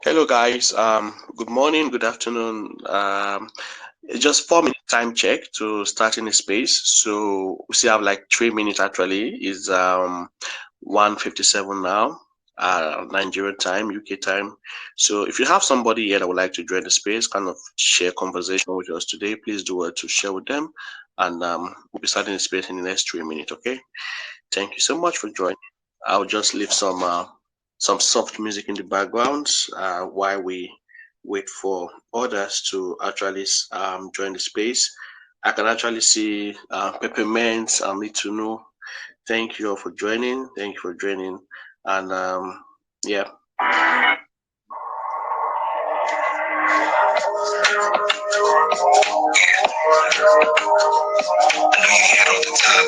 Hello, guys. Good morning, good afternoon. It's just 4 minute time check to start in the space. So we still have like 3 minutes actually. Is 1:57 now, Nigerian time, UK time. So if you have somebody here that would like to join the space, kind of share conversation with us today, please do it to share with them, and we'll be starting the space in the next 3 minutes. Okay. Thank you so much for joining. I'll just leave some soft music in the background while we wait for others to actually join the space. I can actually see Peppermint and Need to Know. Thank you all for joining. Thank you for joining. And yeah. I know you hear it all the time,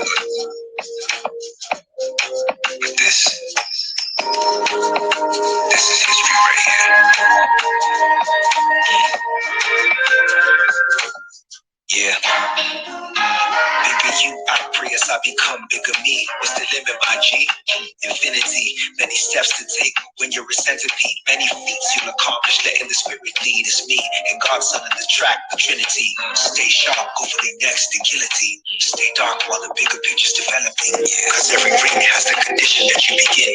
but this is history right here. Yeah. Bigger you, I pray as I become bigger me. What's the limit, my G? Infinity. Many steps to take when you're a centipede. Many feats you'll accomplish, letting the spirit lead. It's me and God's son in the track, the Trinity. Stay sharp, go for the next, the guillotine. Stay dark while the bigger picture's developing. Cause every ring has the condition that you begin.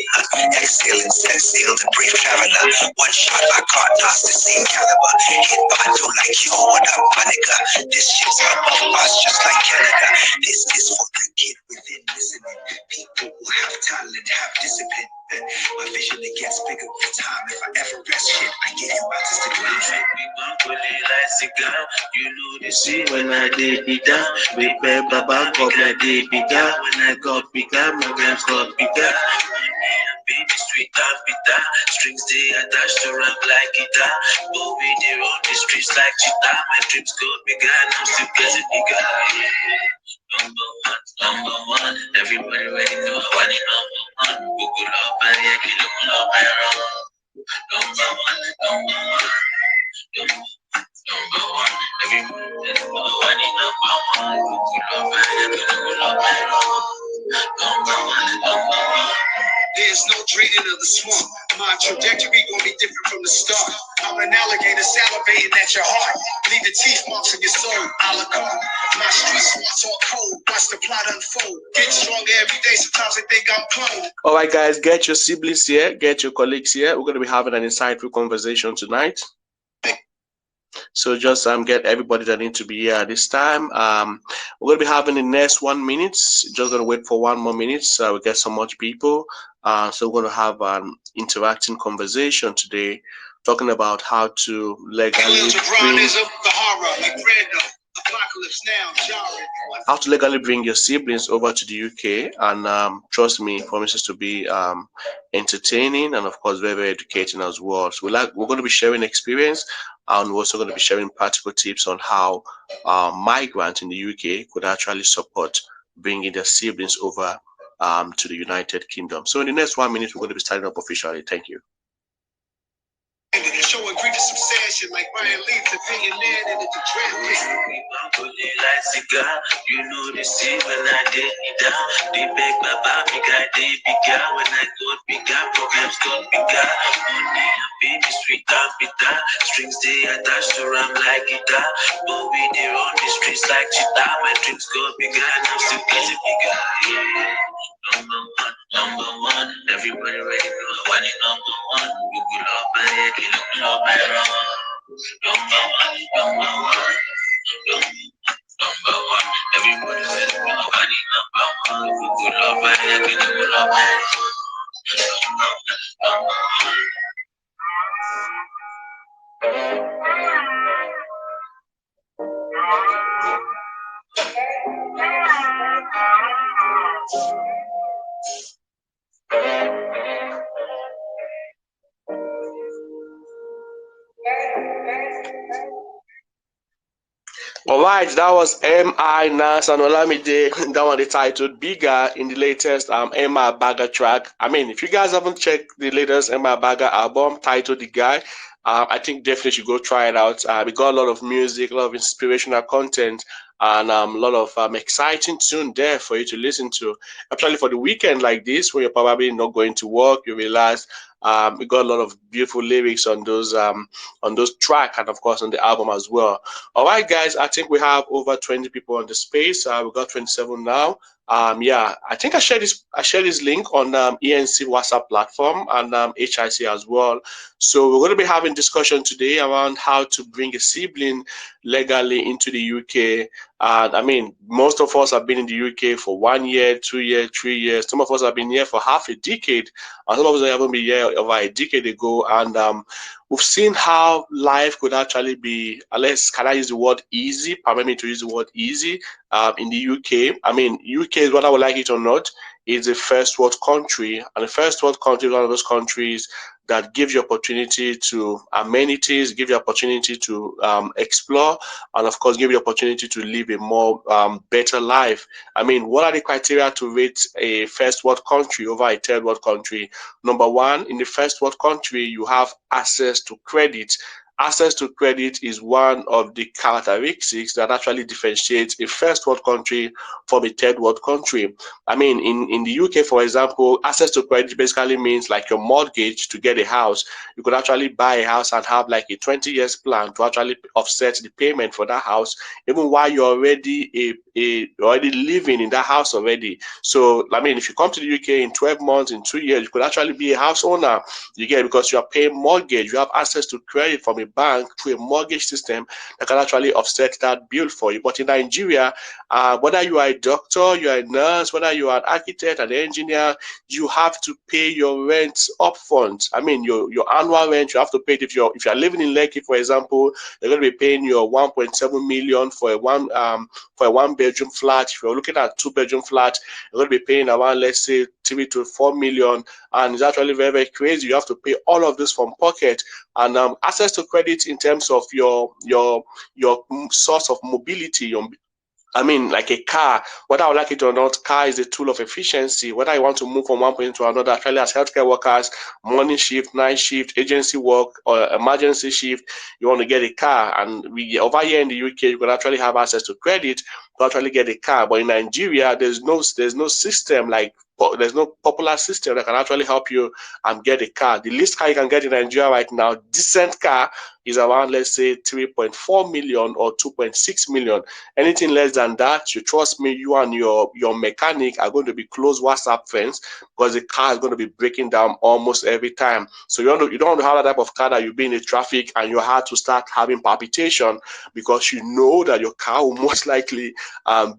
Exhale and set sail, the brave traveler. One shot, I got knots, the same caliber. Hit by two like you, what up, my nigga? This shit's above us, just like Canada. This is for the kid within listening. People who have talent, have discipline. My vision it gets bigger with time. If I ever rest shit, I give you my testimony. You know the see when I did it down. We bear Baba got my day bigger. When I got bigger, my rhymes got bigger. Baby street bita, strings they attached to rap like guitar. But we they run the streets like cheetah. My dreams got bigger, and I'm still getting bigger. Yeah. Number one, everybody ready know what it number one. Google up and yeah, kill them all my run. Number one, number one, everybody know what it number one. Google up and yeah, kill them all my run. Number one. There's no trading of the swamp. My trajectory gonna be different from the start. I'm an alligator salivating at your heart. Leave the teeth marks in your soul, a la carte. My street smarts all cold. Watch the plot unfold. Get stronger every day. Sometimes they think I'm cloned. All right, guys, get your siblings here, get your colleagues here. We're gonna be having an insightful conversation tonight. So just get everybody that need to be here at this time. We're gonna be having the next 1 minute. Just gonna wait for 1 more minute so we get so much people. So we're gonna have an interacting conversation today, talking about how to legally bring your siblings over to the UK, and trust me, it promises to be entertaining and of course very, very educating as well. So we're going to be sharing experience, and we're also going to be sharing practical tips on how migrants in the UK could actually support bringing their siblings over to the United Kingdom. So in the next 1 minute, we're going to be starting up officially. Thank you. Showing grievous some sad shit like Ryan Leeds, opinion man, and it's a trend. You know the see when I did it down. They beg Baba, bigger, they bigger. When I got bigger, programs got bigger. Money and baby, sweet and bitter. Strings they attached to ram like guitar. But we they run the streets like cheetah. My dreams got bigger, and I'm still getting bigger. Yeah. Number one, everybody ready know what it number one. Google up and yeah, kill them all my run. Number one, everybody ready know what it number one. Google up and yeah, kill them all my run. Number one. Alright, that was M.I. Nas and Olamide. That one they titled Bigger in the latest M.I. Bagger track. I mean, if you guys haven't checked the latest M.I. Bagger album titled The Guy, I think definitely should go try it out. We got a lot of music, a lot of inspirational content, and a lot of exciting tune there for you to listen to. Actually, for the weekend like this, when you're probably not going to work, you realize we got a lot of beautiful lyrics on those track, and of course on the album as well. All right, guys, I think we have over 20 people on the space. We got 27 now. Yeah, I think I shared this link on ENC WhatsApp platform and HIC as well. So we're going to be having discussion today around how to bring a sibling legally into the UK. And I mean, most of us have been in the UK for 1 year, 2 years, 3 years. Some of us have been here for half a decade, and some of us have been here over a decade ago. And we've seen how life could actually be, unless can I use the word easy? Permit me to use the word easy in the UK. I mean, UK is, whether I would like it or not, is a first world country, and the first world country is one of those countries that gives you opportunity to amenities, give you opportunity to explore, and of course, give you opportunity to live a more better life. I mean, what are the criteria to rate a first world country over a third world country? Number one, in the first world country, you have access to credit. Access to credit is one of the characteristics that actually differentiates a first world country from a third world country. I mean, in the UK, for example, access to credit basically means like your mortgage to get a house. You could actually buy a house and have like a 20 years plan to actually offset the payment for that house, even while you're already already living in that house already. So, I mean, if you come to the UK in 12 months, in 2 years, you could actually be a house owner. You get it, because you are paying mortgage. You have access to credit from a bank through a mortgage system that can actually offset that bill for you. But in Nigeria, whether you are a doctor, you are a nurse, whether you are an architect, an engineer, you have to pay your rent upfront. I mean, your annual rent, you have to pay it. If you're living in Lekki, for example, you're going to be paying your 1.7 million for a one bedroom flat. If you're looking at two-bedroom flat, you're going to be paying around, let's say, 3 to 4 million, and it's actually very, very crazy. You have to pay all of this from pocket. And access to credit in terms of your source of mobility, I mean, like a car, whether I like it or not, car is a tool of efficiency. Whether you want to move from one point to another, actually as healthcare workers, morning shift, night shift, agency work, or emergency shift, you want to get a car. And over here in the UK, you can actually have access to credit to actually get a car. But in Nigeria, there's no system like there's no popular system that can actually help you get a car. The least car you can get in Nigeria right now, decent car, is around, let's say, 3.4 million or 2.6 million. Anything less than that, you trust me, you and your mechanic are going to be close WhatsApp friends, because the car is going to be breaking down almost every time. So you don't want to have that type of car that you be in the traffic and you have to start having palpitation, because you know that your car will most likely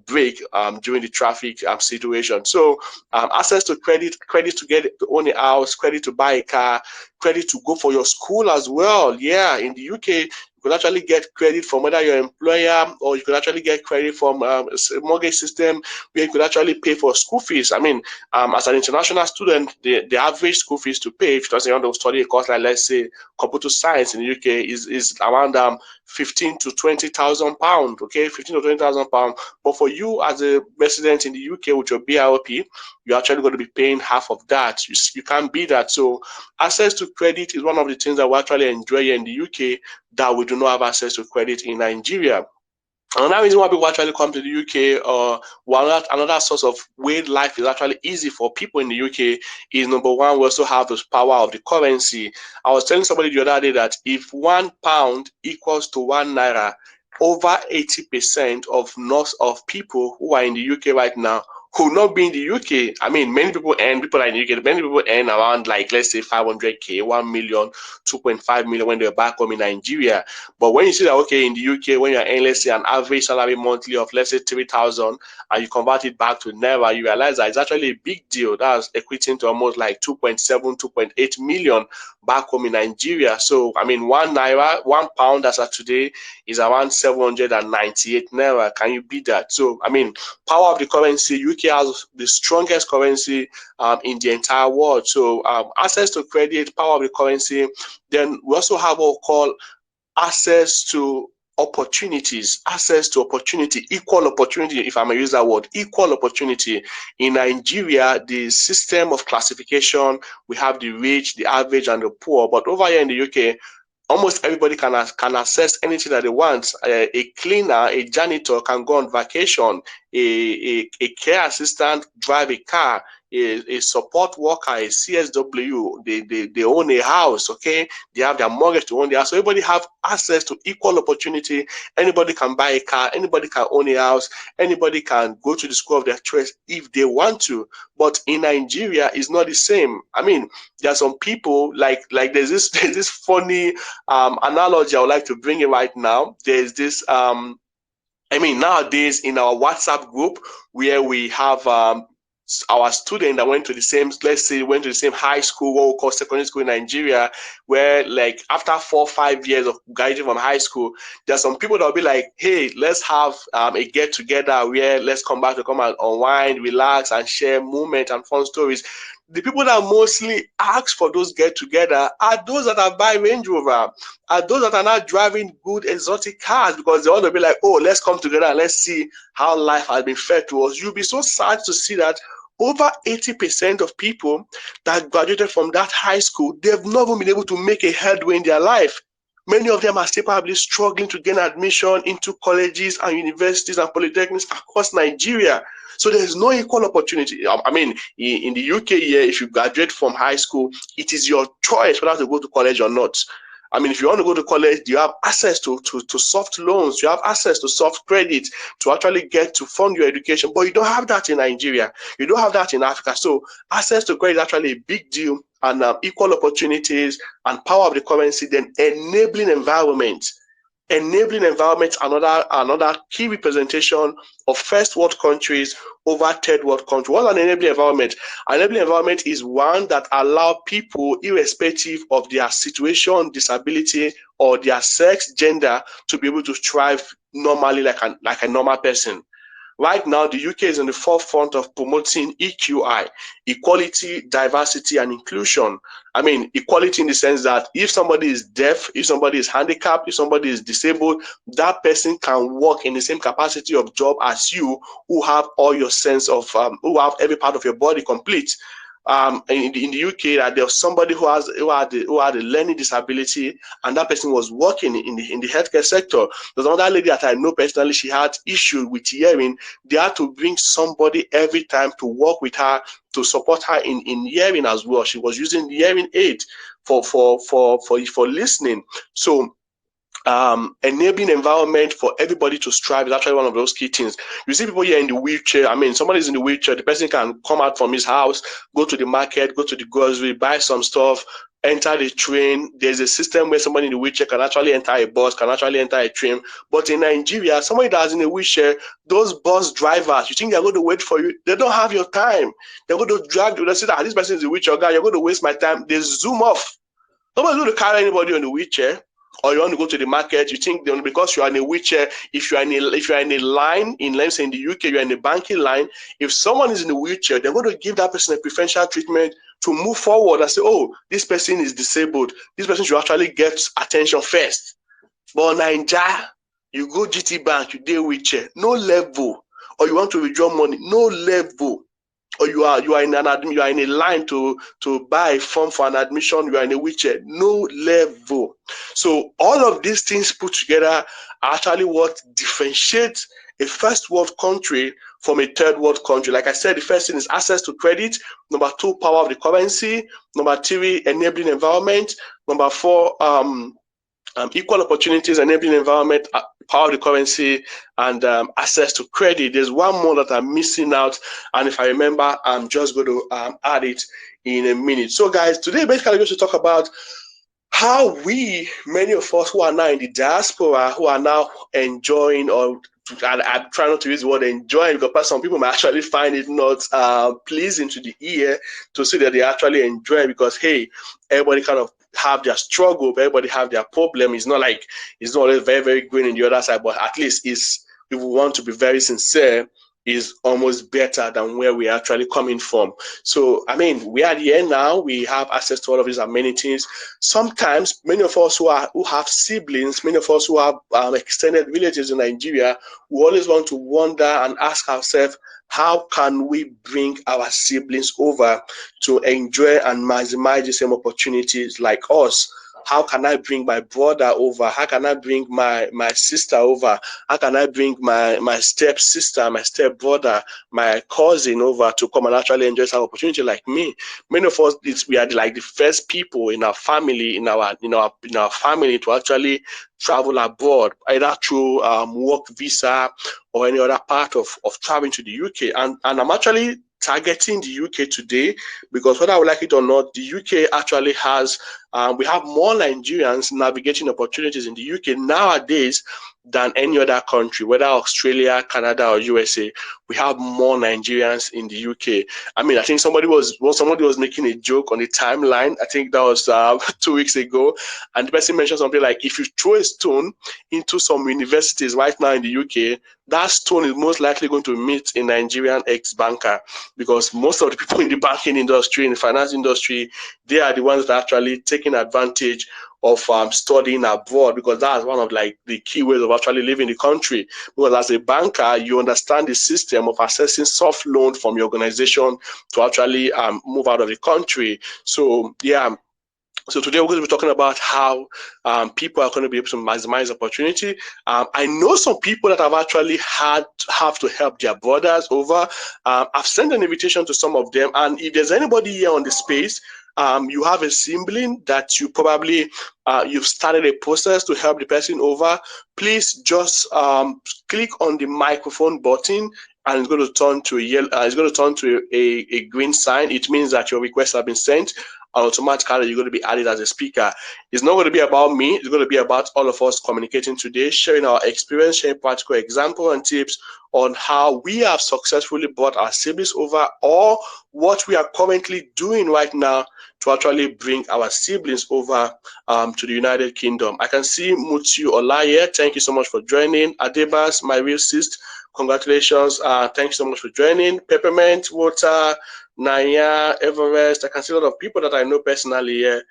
break during the traffic situation. So access to credit to own a house, credit to buy a car, credit to go for your school as well. Yeah, in the UK, you could actually get credit from whether your employer, or you could actually get credit from a mortgage system where you could actually pay for school fees. I mean, as an international student, the average school fees to pay if you want to study a course like, let's say, computer science in the UK is around 15 to 20,000 pounds. Okay, 15 to 20,000 pounds. But for you as a resident in the UK with your BRP, you're actually going to be paying half of that. You can't beat that. So access to credit is one of the things that we actually enjoy here in the UK that we do not have access to credit in Nigeria. Another reason why people actually come to the UK, or another source of way life is actually easy for people in the UK, is number one, we also have this power of the currency. I was telling somebody the other day that if £1 equals to £1, over 80% of people who are in the UK right now who not be in the UK. I mean, people are in the UK, many people earn around, like, let's say 500k, 1 million, 2.5 million when they're back home in Nigeria. But when you see that, okay, in the UK, when you're earning, let's say, an average salary monthly of, let's say, 3,000, and you convert it back to Naira, you realize that it's actually a big deal. That's equating to almost like 2.7, 2.8 million back home in Nigeria. So, I mean, £1 as of today is around 798 Naira. Can you beat that? So, I mean, power of the currency, UK has the strongest currency in the entire world. So, access to credit, power of the currency. Then we also have what we call access to opportunities, equal opportunity, if I may use that word, equal opportunity. In Nigeria, the system of classification, we have the rich, the average, and the poor. But over here in the UK, almost everybody can access anything that they want. A cleaner, a janitor can go on vacation. A care assistant drive a car. A support worker, a CSW, they own a house, okay? They have their mortgage to own the house. So everybody have access to equal opportunity. Anybody can buy a car, anybody can own a house, anybody can go to the school of their choice if they want to. But in Nigeria, it's not the same. I mean, there are some people like there's this funny analogy I would like to bring in right now. There's this I mean, nowadays in our WhatsApp group where we have our student that went to the same, let's say, went to the same high school, what we call secondary school in Nigeria, where like after 4 or 5 years of graduating from high school, there are some people that will be like, hey, let's have a get together where let's come back to come and unwind, relax, and share moments and fun stories. The people that mostly ask for those get together are those that are buying Range Rover, are those that are not driving good exotic cars, because they want to be like, oh, let's come together and let's see how life has been fed to us. You'll be so sad to see that over 80% of people that graduated from that high school, they've not even been able to make a headway in their life. Many of them are still probably struggling to gain admission into colleges and universities and polytechnics across Nigeria. So there is no equal opportunity. I mean, in the UK here, if you graduate from high school, it is your choice whether to go to college or not. I mean, if you want to go to college, you have access to soft loans, you have access to soft credit to actually get to fund your education, but you don't have that in Nigeria. You don't have that in Africa. So access to credit is actually a big deal, and equal opportunities and power of the currency, then enabling environment. Enabling environment, another key representation of first world countries over third world countries. What's an enabling environment? An enabling environment is one that allows people, irrespective of their situation, disability, or their sex, gender, to be able to thrive normally like a normal person. Right now, the UK is in the forefront of promoting EQI, equality, diversity, and inclusion. I mean, equality in the sense that if somebody is deaf, if somebody is handicapped, if somebody is disabled, that person can work in the same capacity of job as you, who have all your sense of, who have every part of your body complete. In the UK, that there was somebody who had a learning disability, and that person was working in the healthcare sector. There's another lady that I know personally. She had issue with hearing. They had to bring somebody every time to work with her to support her in hearing as well. She was using the hearing aid for listening. So enabling environment for everybody to strive is actually one of those key things. You see people here in the wheelchair. I mean, somebody's in the wheelchair, the person can come out from his house, go to the market, go to the grocery, buy some stuff, enter the train. There's a system where somebody in the wheelchair can actually enter a bus, can actually enter a train. But in Nigeria, somebody that's in a wheelchair, those bus drivers, you think they're going to wait for you? They don't have your time. They're going to drive. They say that this person is a wheelchair guy, you're going to waste my time. They zoom off. Nobody's going to carry anybody on the wheelchair. Or you want to go to the market, you think because you are in a wheelchair, if you are in a line in, let's say in the UK, you're in a banking line, if someone is in a wheelchair, they're going to give that person a preferential treatment to move forward and say, oh, this person is disabled. This person should actually get attention first. But Naija, you go GT Bank, you deal wheelchair, no level. Or you want to withdraw money, no level. Or you are in a line to buy a form for an admission, you are in a wheelchair, no level. So all of these things put together are actually what differentiates a first world country from a third world country. Like I said, the first thing is access to credit. Number 2, power of the currency. Number 3, enabling environment. Number 4, equal opportunities, enabling environment, power of the currency, and access to credit. There's one more that I'm missing out, and if I remember, I'm just going to add it in a minute. So guys, today basically I'm going to talk about how many of us who are now in the diaspora, who are now enjoying, or I'm trying not to use the word enjoying, because some people might actually find it not pleasing to the ear to see that they actually enjoy it, because hey, everybody kind of have their struggle, everybody have their problem. It's not like it's not always very, very green in the other side, but at least if we want to be very sincere, is almost better than where we're actually coming from. So, I mean, we are here now. We have access to all of these amenities. Sometimes, many of us who have siblings, many of us who have extended relatives in Nigeria, we always want to wonder and ask ourselves, how can we bring our siblings over to enjoy and maximize the same opportunities like us? how can I bring my brother over? How can I bring my sister over? How can I bring my step sister, my step brother, my cousin over to come and actually enjoy some opportunity like me? Many of us, we are like the first people in our family, in our family to actually travel abroad, either through work visa or any other part of traveling to the UK. And I'm actually targeting the UK today because whether I would like it or not, the UK actually has, we have more Nigerians navigating opportunities in the UK nowadays than any other country, whether Australia, Canada, or USA. We have more Nigerians in the UK. I mean, I think somebody was making a joke on the timeline. I think that was 2 weeks ago, and the person mentioned something like, if you throw a stone into some universities right now in the UK, that stone is most likely going to meet a Nigerian ex-banker, because most of the people in the banking industry, in the finance industry, they are the ones that are actually taking advantage of studying abroad, because that's one of like the key ways of actually living the country. Because as a banker, you understand the system of accessing soft loan from your organization to actually move out of the country. So yeah, so today we're going to be talking about how people are going to be able to maximize opportunity. I know some people that have actually have to help their brothers over. I've sent an invitation to some of them, and if there's anybody here on the space, you have a sibling that you probably you've started a process to help the person over, please just click on the microphone button, and it's going to turn to a yellow, it's going to turn to a green sign. It means that your request has been sent, and automatically you're going to be added as a speaker. It's not going to be about me, it's going to be about all of us communicating today, sharing our experience, sharing practical example and tips on how we have successfully brought our siblings over, or what we are currently doing right now to actually bring our siblings over to the United Kingdom. I can see Mutiu Olaye, thank you so much for joining. Adebas, my real sis, congratulations, thanks so much for joining. Peppermint, Water, Naya, Everest, I can see a lot of people that I know personally here.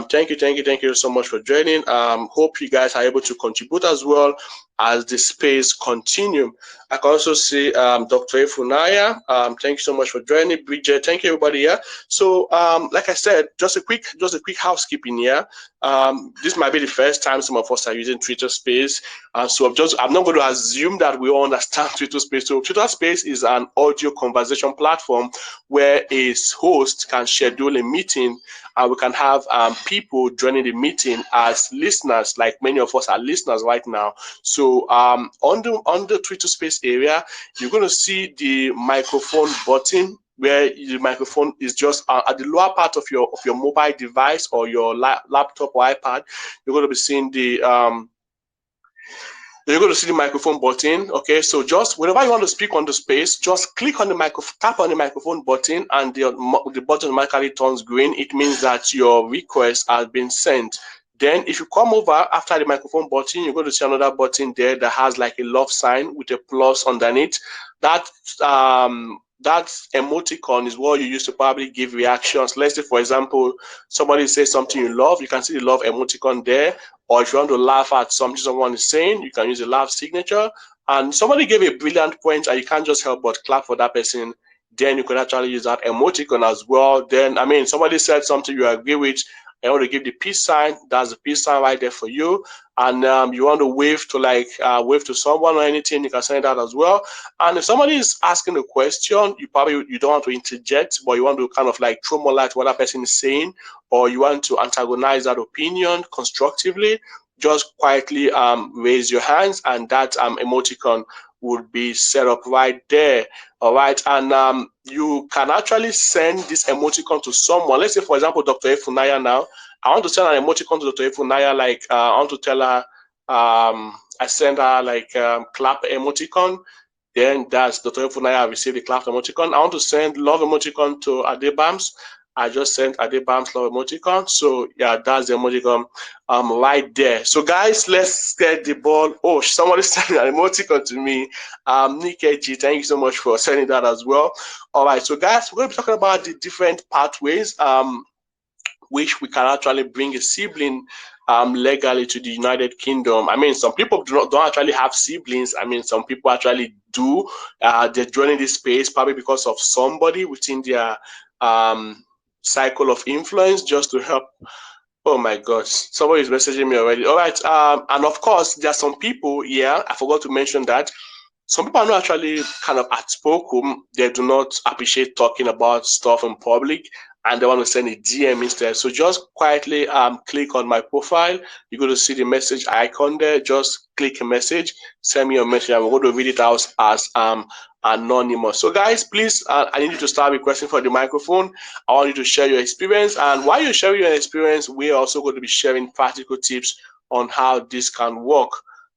Thank you so much for joining. Hope you guys are able to contribute as well as the space continue. I can also see Dr. Efunaya. Thank you so much for joining. Bridget, thank you everybody here. So like I said, just a quick housekeeping here. This might be the first time some of us are using Twitter Space. So I'm not going to assume that we all understand Twitter Space. So Twitter Space is an audio conversation platform where a host can schedule a meeting, and we can have people joining the meeting as listeners, like many of us are listeners right now. So on the Twitter Space area, you're going to see the microphone button, where the microphone is just at the lower part of your mobile device or your laptop or iPad. You're going to be seeing the microphone button. Okay, so just whenever you want to speak on the space, just click on the microphone, tap on the microphone button, and the button automatically turns green. It means that your request has been sent. Then if you come over after the microphone button, you're going to see another button there that has like a love sign with a plus underneath. That emoticon is what you use to probably give reactions. Let's say, for example, somebody says something you love, you can see the love emoticon there. Or if you want to laugh at something someone is saying, you can use a laugh signature. And somebody gave a brilliant point, and you can't just help but clap for that person, then you can actually use that emoticon as well. Then, I mean, somebody said something you agree with, I want to give the peace sign. That's the peace sign right there for you. And you want to wave to someone or anything, you can send that as well. And if somebody is asking a question, you don't want to interject, but you want to kind of like throw more light to what that person is saying, or you want to antagonize that opinion constructively, just quietly raise your hands, and that emoticon would be set up right there. All right, and you can actually send this emoticon to someone. Let's say, for example, Dr. Efunaya now. I want to send an emoticon to Dr. Efunaya, like I want to tell her, I send her like clap emoticon. Then that's Dr. Efunaya received the clap emoticon. I want to send love emoticon to Adebams. I just sent Adebams love emoticon. So yeah, that's the emoticon right there. So guys, let's get the ball. Oh, somebody sent an emoticon to me. Nick G, thank you so much for sending that as well. All right, so guys, we're going to be talking about the different pathways which we can actually bring a sibling legally to the United Kingdom. I mean, some people don't actually have siblings. I mean, some people actually do. They're joining this space probably because of somebody within their cycle of influence, just to help Oh my gosh, somebody is messaging me already. All right, and of course, there are some people. Yeah, I forgot to mention that some people are not actually kind of outspoken. They do not appreciate talking about stuff in public, and they want to send a DM instead. So just quietly click on my profile. You're going to see the message icon there. Just click a message, send me a message. I'm going to read it out as anonymous. So guys, please, I need you to start requesting for the microphone. I want you to share your experience, and while you're sharing your experience, we're also going to be sharing practical tips on how this can work.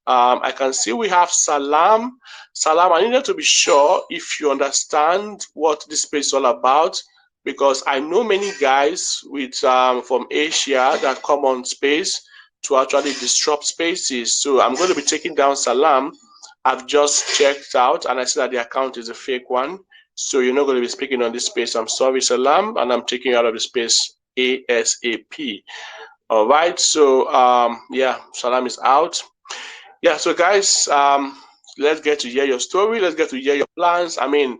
I can see we have Salam. Salam, I needed to be sure if you understand what this space is all about, because I know many guys with from Asia that come on space to actually disrupt spaces. So I'm going to be taking down Salam. I've just checked out and I see that the account is a fake one. So you're not going to be speaking on this space. I'm sorry, Salam, and I'm taking you out of the space ASAP. All right. So yeah, Salam is out. Yeah, so guys, let's get to hear your story. Let's get to hear your plans. I mean,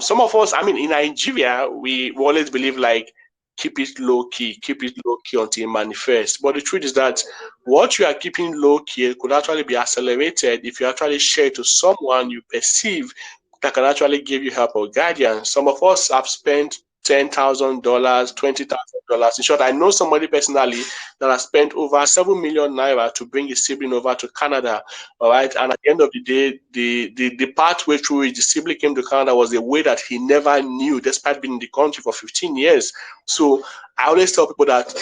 some of us, I mean, in Nigeria, we always believe like keep it low key until it manifests. But the truth is that what you are keeping low key could actually be accelerated if you actually share it to someone you perceive that can actually give you help or guidance. Some of us have spent $10,000, $20,000. In short, I know somebody personally that has spent over 7 million naira to bring his sibling over to Canada. All right. And at the end of the day, the pathway through which the sibling came to Canada was a way that he never knew, despite being in the country for 15 years. So I always tell people that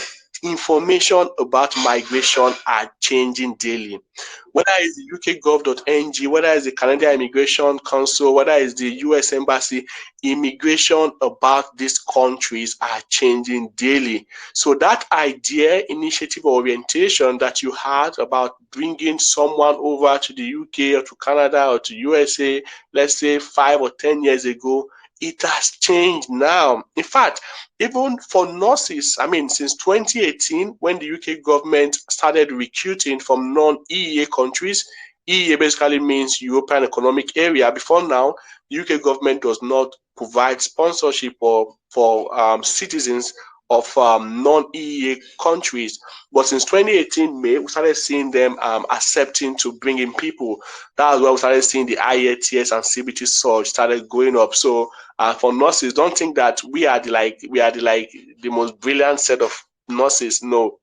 information about migration are changing daily. Whether it's the ukgov.ng, whether it's the Canadian Immigration Council, whether it's the US Embassy, immigration about these countries are changing daily. So that idea, initiative, or orientation that you had about bringing someone over to the UK or to Canada or to USA, let's say 5 or 10 years ago, it has changed now. In fact, even for nurses, I mean, since 2018, when the UK government started recruiting from non-EEA countries, EEA basically means European Economic Area. Before now, the UK government does not provide sponsorship for citizens of non-EEA countries. But since 2018 May, we started seeing them accepting to bring in people. That's why we started seeing the IATS and CBT surge started going up. So for nurses, don't think that we are the most brilliant set of nurses. No,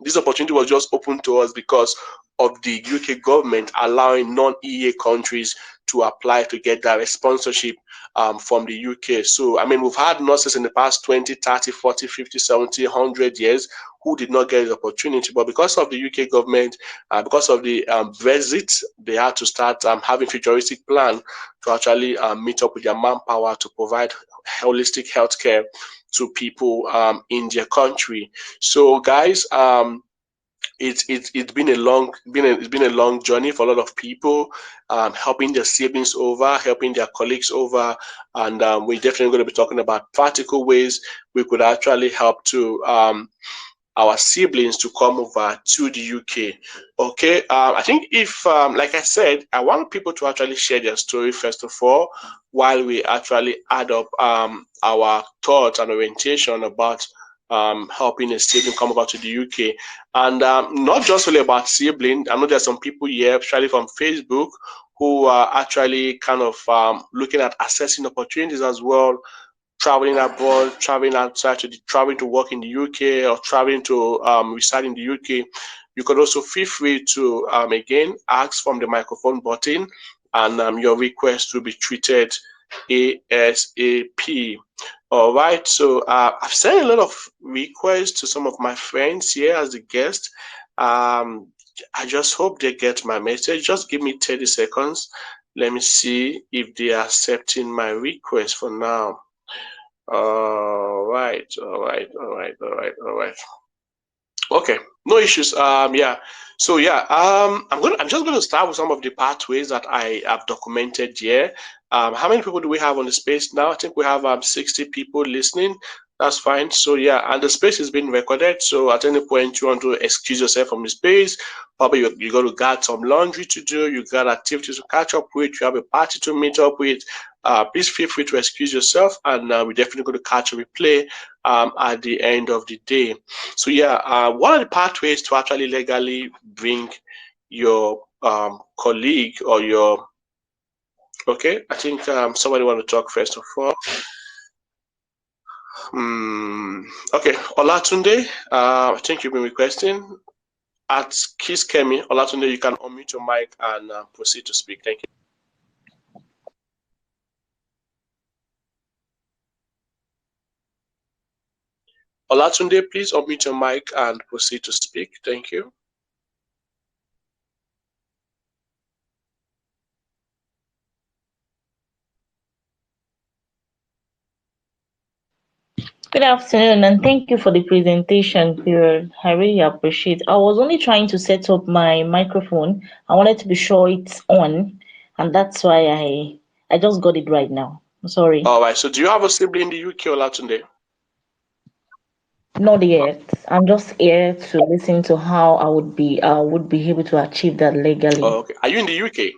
this opportunity was just open to us because of the UK government allowing non-EA countries to apply to get direct sponsorship from the UK. So, I mean, we've had nurses in the past 20, 30, 40, 50, 70, 100 years who did not get the opportunity. But because of the UK government, because of the Brexit, they had to start having futuristic plan to actually meet up with their manpower to provide holistic healthcare to people in their country. So, guys, it's been a it's been a long journey for a lot of people, helping their siblings over, helping their colleagues over, and we're definitely going to be talking about practical ways we could actually help to our siblings to come over to the UK. Okay, I think if, like I said, I want people to actually share their story first of all, while we actually add up our thoughts and orientation about helping a sibling come over to the UK. And not just really about sibling. I know there's some people here, especially from Facebook, who are actually kind of looking at assessing opportunities as well, traveling abroad, traveling outside, traveling to work in the UK or traveling to reside in the UK. You could also feel free to again ask from the microphone button, and your request will be treated ASAP. All right, so I've sent a lot of requests to some of my friends here as a guest. I just hope they get my message. Just give me 30 seconds. Let me see if they are accepting my request for now. All right, all right, all right, all right, all right. Okay, no issues. Yeah. So yeah, I'm just gonna start with some of the pathways that I have documented here. How many people do we have on the space now? I think we have 60 people listening. That's fine. So yeah, and the space is being recorded. So at any point you want to excuse yourself from the space, probably you got to got some laundry to do, you got activities to catch up with, you have a party to meet up with. Please feel free to excuse yourself, and we're definitely going to catch a replay at the end of the day. So yeah, what are the pathways to actually legally bring your colleague or your okay? I think somebody want to talk first of all. Okay, Olatunde, I think you've been requesting. At Kiss Kemi, Olatunde, you can unmute your mic and proceed to speak. Thank you. Olatunde, please unmute your mic and proceed to speak. Thank you. Good afternoon, and thank you for the presentation period. I really appreciate it. I was only trying to set up my microphone. I wanted to be sure it's on, and that's why I just got it right now. I'm sorry. All right. So, do you have a sibling in the UK, Olatunde? Not yet. I'm just here to listen to how I would be able to achieve that legally. Oh, okay. Are you in the UK?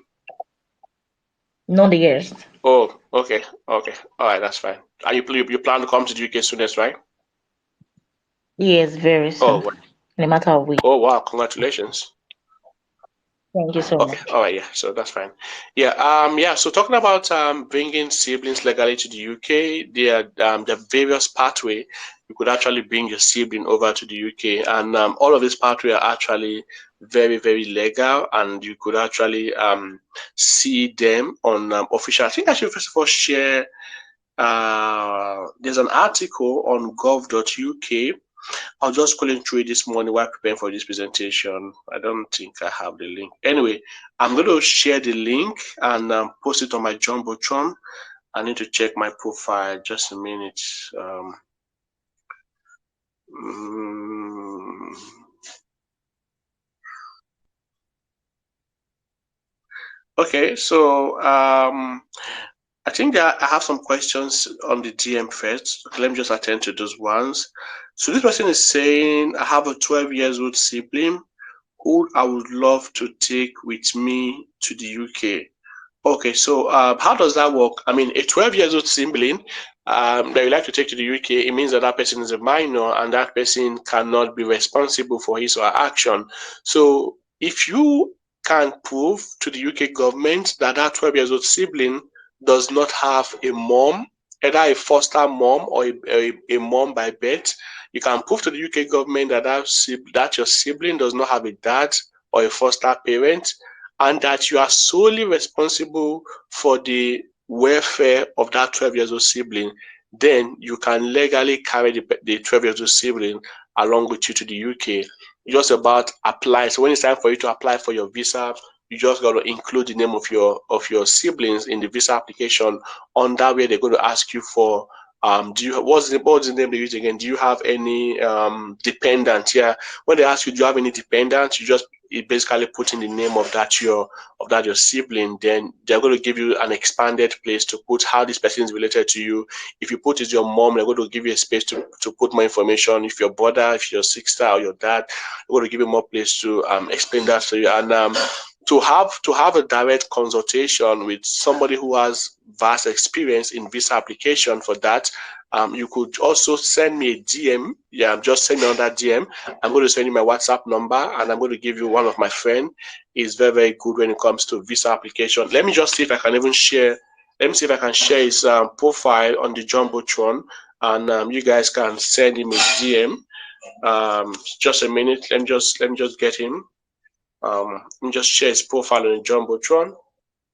Not yet. Oh, okay. Okay. All right. That's fine. Are you plan to come to the UK soonest, right? Yes, very soon. Oh, In a matter of weeks. oh wow! Congratulations. Thank you so Okay, much. all right, yeah, so that's fine. Yeah, yeah. So talking about bringing siblings legally to the UK, there are various pathway you could actually bring your sibling over to the UK, and all of these pathway are actually very, very legal, and you could actually see them on official. I think I should first of all share. There's an article on gov.uk. I was just scrolling through it this morning while preparing for this presentation. I don't think I have the link. Anyway, I'm going to share the link and post it on my Jumbotron. I need to check my profile. Just a minute. Okay, so I think that I have some questions on the DM first. Okay, let me just attend to those ones. So this person is saying, I have a 12 years old sibling who I would love to take with me to the UK. Okay, so how does that work? I mean, a 12 years old sibling that you like to take to the UK, it means that that person is a minor and that person cannot be responsible for his or her action. So if you can prove to the UK government that that 12 years old sibling does not have a mom, either a foster mom or a mom by birth, you can prove to the UK government that that your sibling does not have a dad or a foster parent, and that you are solely responsible for the welfare of that 12 years old sibling, then you can legally carry the 12 years old sibling along with you to the UK. Just about apply. So when it's time for you to apply for your visa, you just got to include the name of your siblings in the visa application. On that way, they're going to ask you for what's the name they use again? Do you have any dependent? Yeah. When they ask you, do you have any dependents? You just basically put in the name of that your sibling. Then they're going to give you an expanded place to put how this person is related to you. If you put is your mom, they're going to give you a space to put more information. If your brother, if your sister or your dad, they're going to give you more place to explain that to you. And to have a direct consultation with somebody who has vast experience in visa application for that, you could also send me a DM. Yeah, just send me on that DM. I'm going to send you my WhatsApp number, and I'm going to give you one of my friend. He's very, very good when it comes to visa application. Let me just see if I can even share. Let me see if I can share his profile on the Jumbotron, and you guys can send him a DM. Just a minute. Let me just get him. Let me just share his profile on the Jumbotron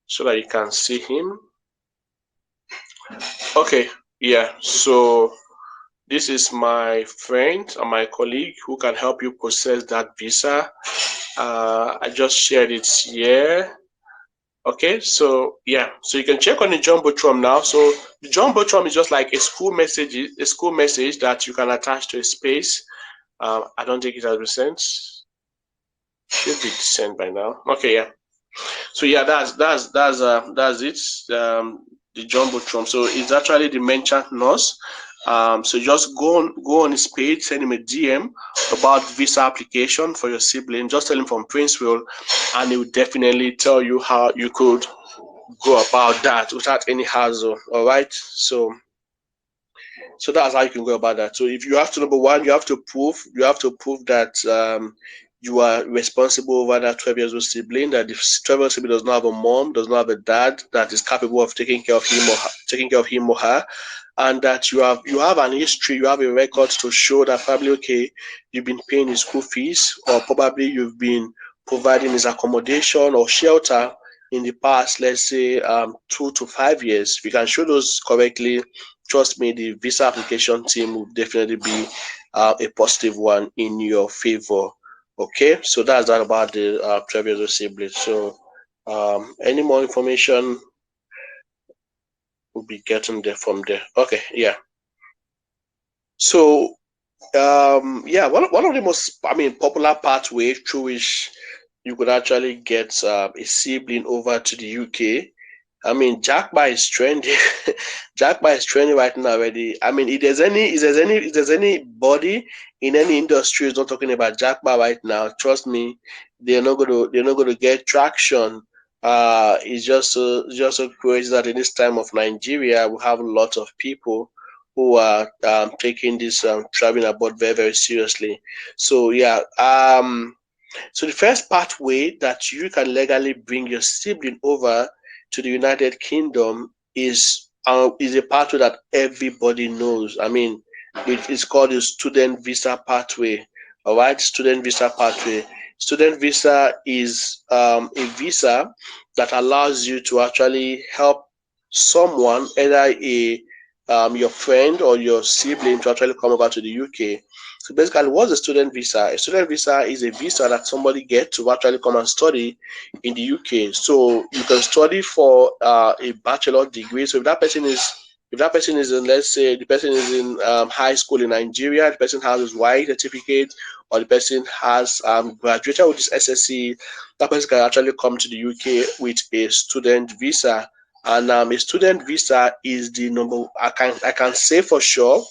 so that you can see him. Okay, yeah, so this is my friend and my colleague who can help you process that visa. I just shared it here. Okay, so yeah, so you can check on the Jumbotron now. So the Jumbotron is just like a school message that you can attach to a space. I don't think it has been sent. Should be sent by now. Okay, yeah. So yeah, that's it. The Jumbotron. So it's actually the merchant nurse, So just go on his page, send him a DM about visa application for your sibling. Just tell him from Princewill, and he will definitely tell you how you could go about that without any hassle. All right. So that's how you can go about that. So if you have to, number one, you have to prove that you are responsible over that 12 years old sibling, that the 12 year old sibling does not have a mom, does not have a dad that is capable of taking care of him or her, and that you have an history, you have a record to show that probably, okay, you've been paying his school fees, or probably you've been providing his accommodation or shelter in the past, let's say 2 to 5 years. If you can show those correctly, trust me, the visa application team will definitely be a positive one in your favor. Okay, so that's that about the previous sibling. So any more information we'll be getting there from there. Okay, yeah. So yeah, one of the most, popular pathway through which you could actually get a sibling over to the UK. Jackpot is trending. Jackpot is trending right now already. If there's anybody in any industry who's not talking about Jackpot right now, trust me, they're not gonna get traction. It's just so crazy that in this time of Nigeria, we have a lot of people who are taking this traveling abroad very, very seriously. So yeah, so the first pathway that you can legally bring your sibling over to the United Kingdom is a pathway that everybody knows. It's called the student visa pathway. All right, student visa pathway. Student visa is a visa that allows you to actually help someone, either your friend or your sibling, to actually come over to the UK. So basically, what's a student visa? A student visa is a visa that somebody gets to actually come and study in the UK. So you can study for a bachelor degree. So if that person is in, let's say the person is in high school in Nigeria, the person has his white certificate, or the person has graduated with his SSC, that person can actually come to the UK with a student visa. And a student visa is the number. I can say for sure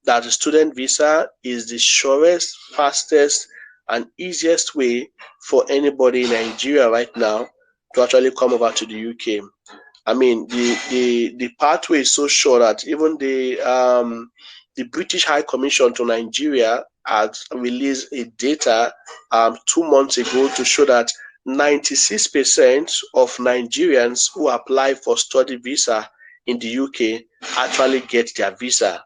that the student visa is the surest, fastest, and easiest way for anybody in Nigeria right now to actually come over to the UK. The pathway is so sure that even the British High Commission to Nigeria has released a data 2 months ago to show that 96% of Nigerians who apply for study visa in the UK actually get their visa.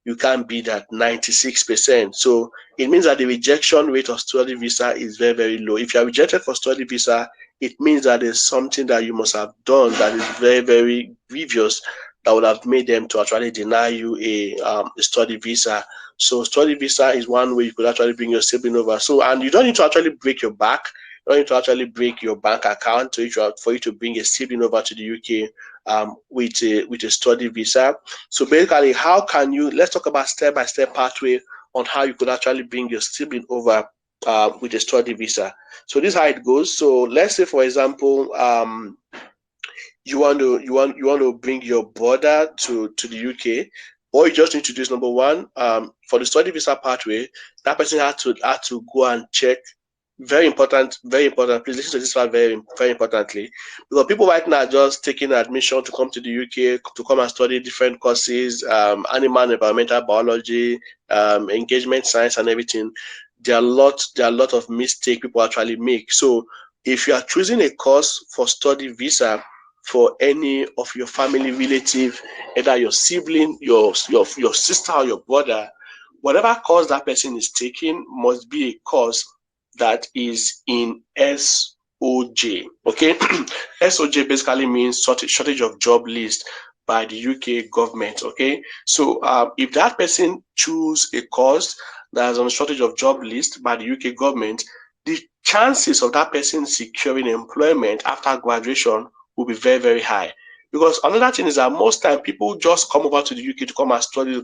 You can't beat that 96%. So it means that the rejection rate of study visa is very, very low. If you are rejected for study visa, it means that there's something that you must have done that is very, very grievous that would have made them to actually deny you a study visa. So study visa is one way you could actually bring your sibling over. So, and you don't need to actually break your back. You don't need to actually break your bank account for you to bring a sibling over to the UK with a study visa. So basically, how can you? Let's talk about step-by-step pathway on how you could actually bring your sibling over with a study visa. So this is how it goes. So let's say, for example, you want to bring your brother to the UK. What you just need to do is, number one, for the study visa pathway, that person had to go and check. Very important, very important. Please listen to this part very, very importantly, because people right now are just taking admission to come to the UK to come and study different courses, animal and environmental biology, engagement science, and everything. There are a lot of mistakes people actually make. So if you are choosing a course for study visa for any of your family relative, either your sibling, your sister, or your brother, whatever course that person is taking must be a course that is in SOJ. Okay, SOJ basically means shortage of job list by the UK government. Okay, so if that person choose a course that is on shortage of job list by the UK government, the chances of that person securing employment after graduation will be very, very high. Because another thing is that most time people just come over to the UK to come and study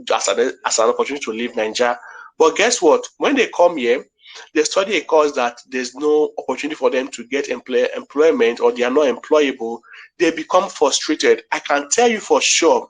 as an opportunity to leave Nigeria. But guess what? When they come here, they study a course that there's no opportunity for them to get employment, or they are not employable. They become frustrated. I can tell you for sure,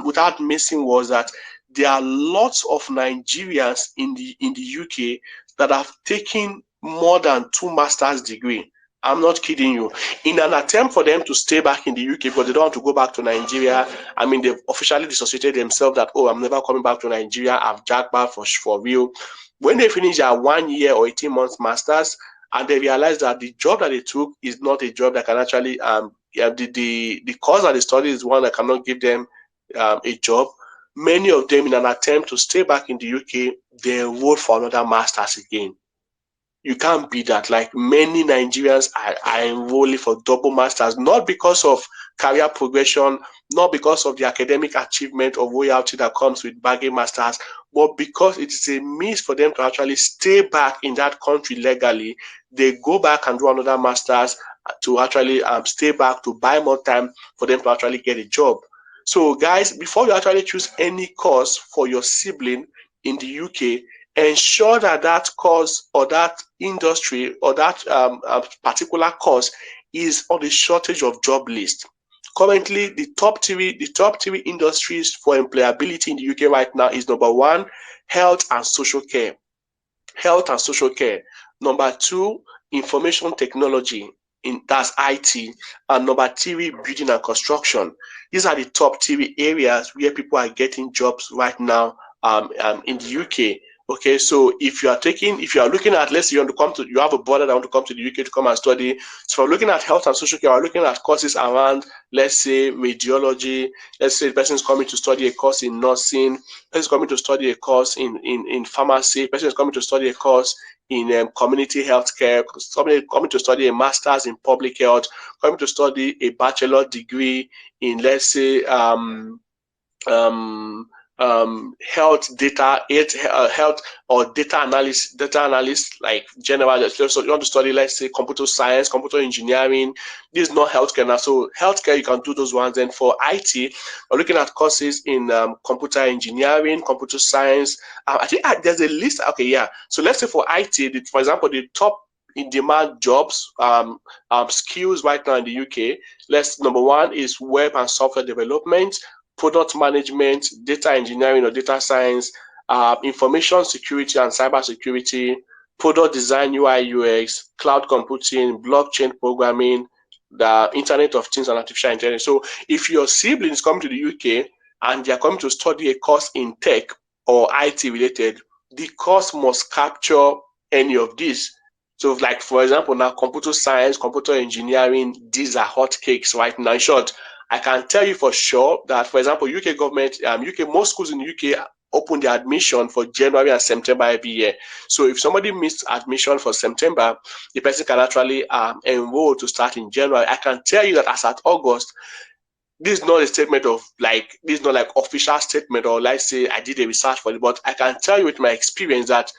without missing words, that there are lots of Nigerians in the UK that have taken more than 2 master's degree. I'm not kidding you. In an attempt for them to stay back in the UK because they don't want to go back to Nigeria. I mean, they've officially dissociated themselves that, oh, I'm never coming back to Nigeria. I've jacked back for real. When they finish their 1 year or 18 months masters, and they realize that the job that they took is not a job that can actually the course that they study is one that cannot give them a job. Many of them, in an attempt to stay back in the UK, they enrolled for another masters again. You can't be that. Like, many Nigerians are enrolling for double masters, not because of career progression, not because of the academic achievement or royalty that comes with bagging masters, but because it is a means for them to actually stay back in that country legally. They go back and do another masters to actually stay back, to buy more time for them to actually get a job. So guys, before you actually choose any course for your sibling in the UK, ensure that that course or that industry or that particular course is on the shortage of job list. Currently, the top three industries for employability in the UK right now is: number one, health and social care. Health and social care. Number two, information technology, that's IT. And number three, building and construction. These are the top three areas where people are getting jobs right now in the UK. Okay, so if you are looking at, let's say you have a brother that want to come to the UK to come and study. So if you're looking at health and social care, we're looking at courses around, let's say, radiology. Let's say the person is coming to study a course in nursing. Person is coming to study a course in pharmacy. Person is coming to study a course in community healthcare. Somebody coming to study a master's in public health. Coming to study a bachelor degree in, let's say, um, health or data analyst, like general. So you want to study, let's say, computer science, computer engineering. This is not healthcare now. So healthcare, you can do those ones. And for IT, we're looking at courses in computer engineering, computer science. I think there's a list. Okay, yeah. So let's say for IT, for example, the top in demand jobs, skills right now in the UK. Number one is web and software development, product management, data engineering or data science, information security and cyber security, product design, UI, UX, cloud computing, blockchain programming, the Internet of Things and artificial intelligence. So if your sibling is coming to the UK and they are coming to study a course in tech or IT related, the course must capture any of these. So, like, for example, now computer science, computer engineering, these are hot cakes right now. In short, I can tell you for sure that, for example, UK government, most schools in the UK open their admission for January and September every year. So if somebody missed admission for September, the person can actually enroll to start in January. I can tell you that as at August, this is not a statement of, like, this is not like official statement, or let's say I did a research for it, but I can tell you with my experience that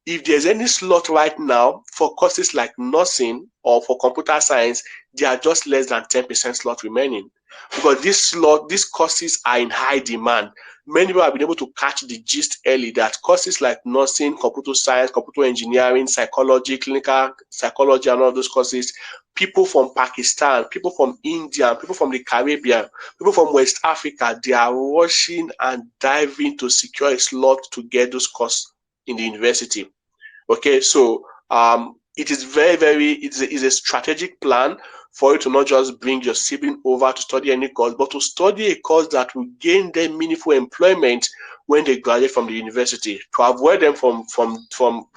if there's any slot right now for courses like nursing or for computer science, there are just less than 10% slot remaining, because these courses are in high demand. Many people have been able to catch the gist early that courses like nursing, computer science, computer engineering, psychology, clinical psychology, and all those courses, people from Pakistan, people from India, people from the Caribbean, people from West Africa, they are rushing and diving to secure a slot to get those courses in the university. Okay, so it is it's a strategic plan for you to not just bring your sibling over to study any course, but to study a course that will gain them meaningful employment when they graduate from the university, to avoid them from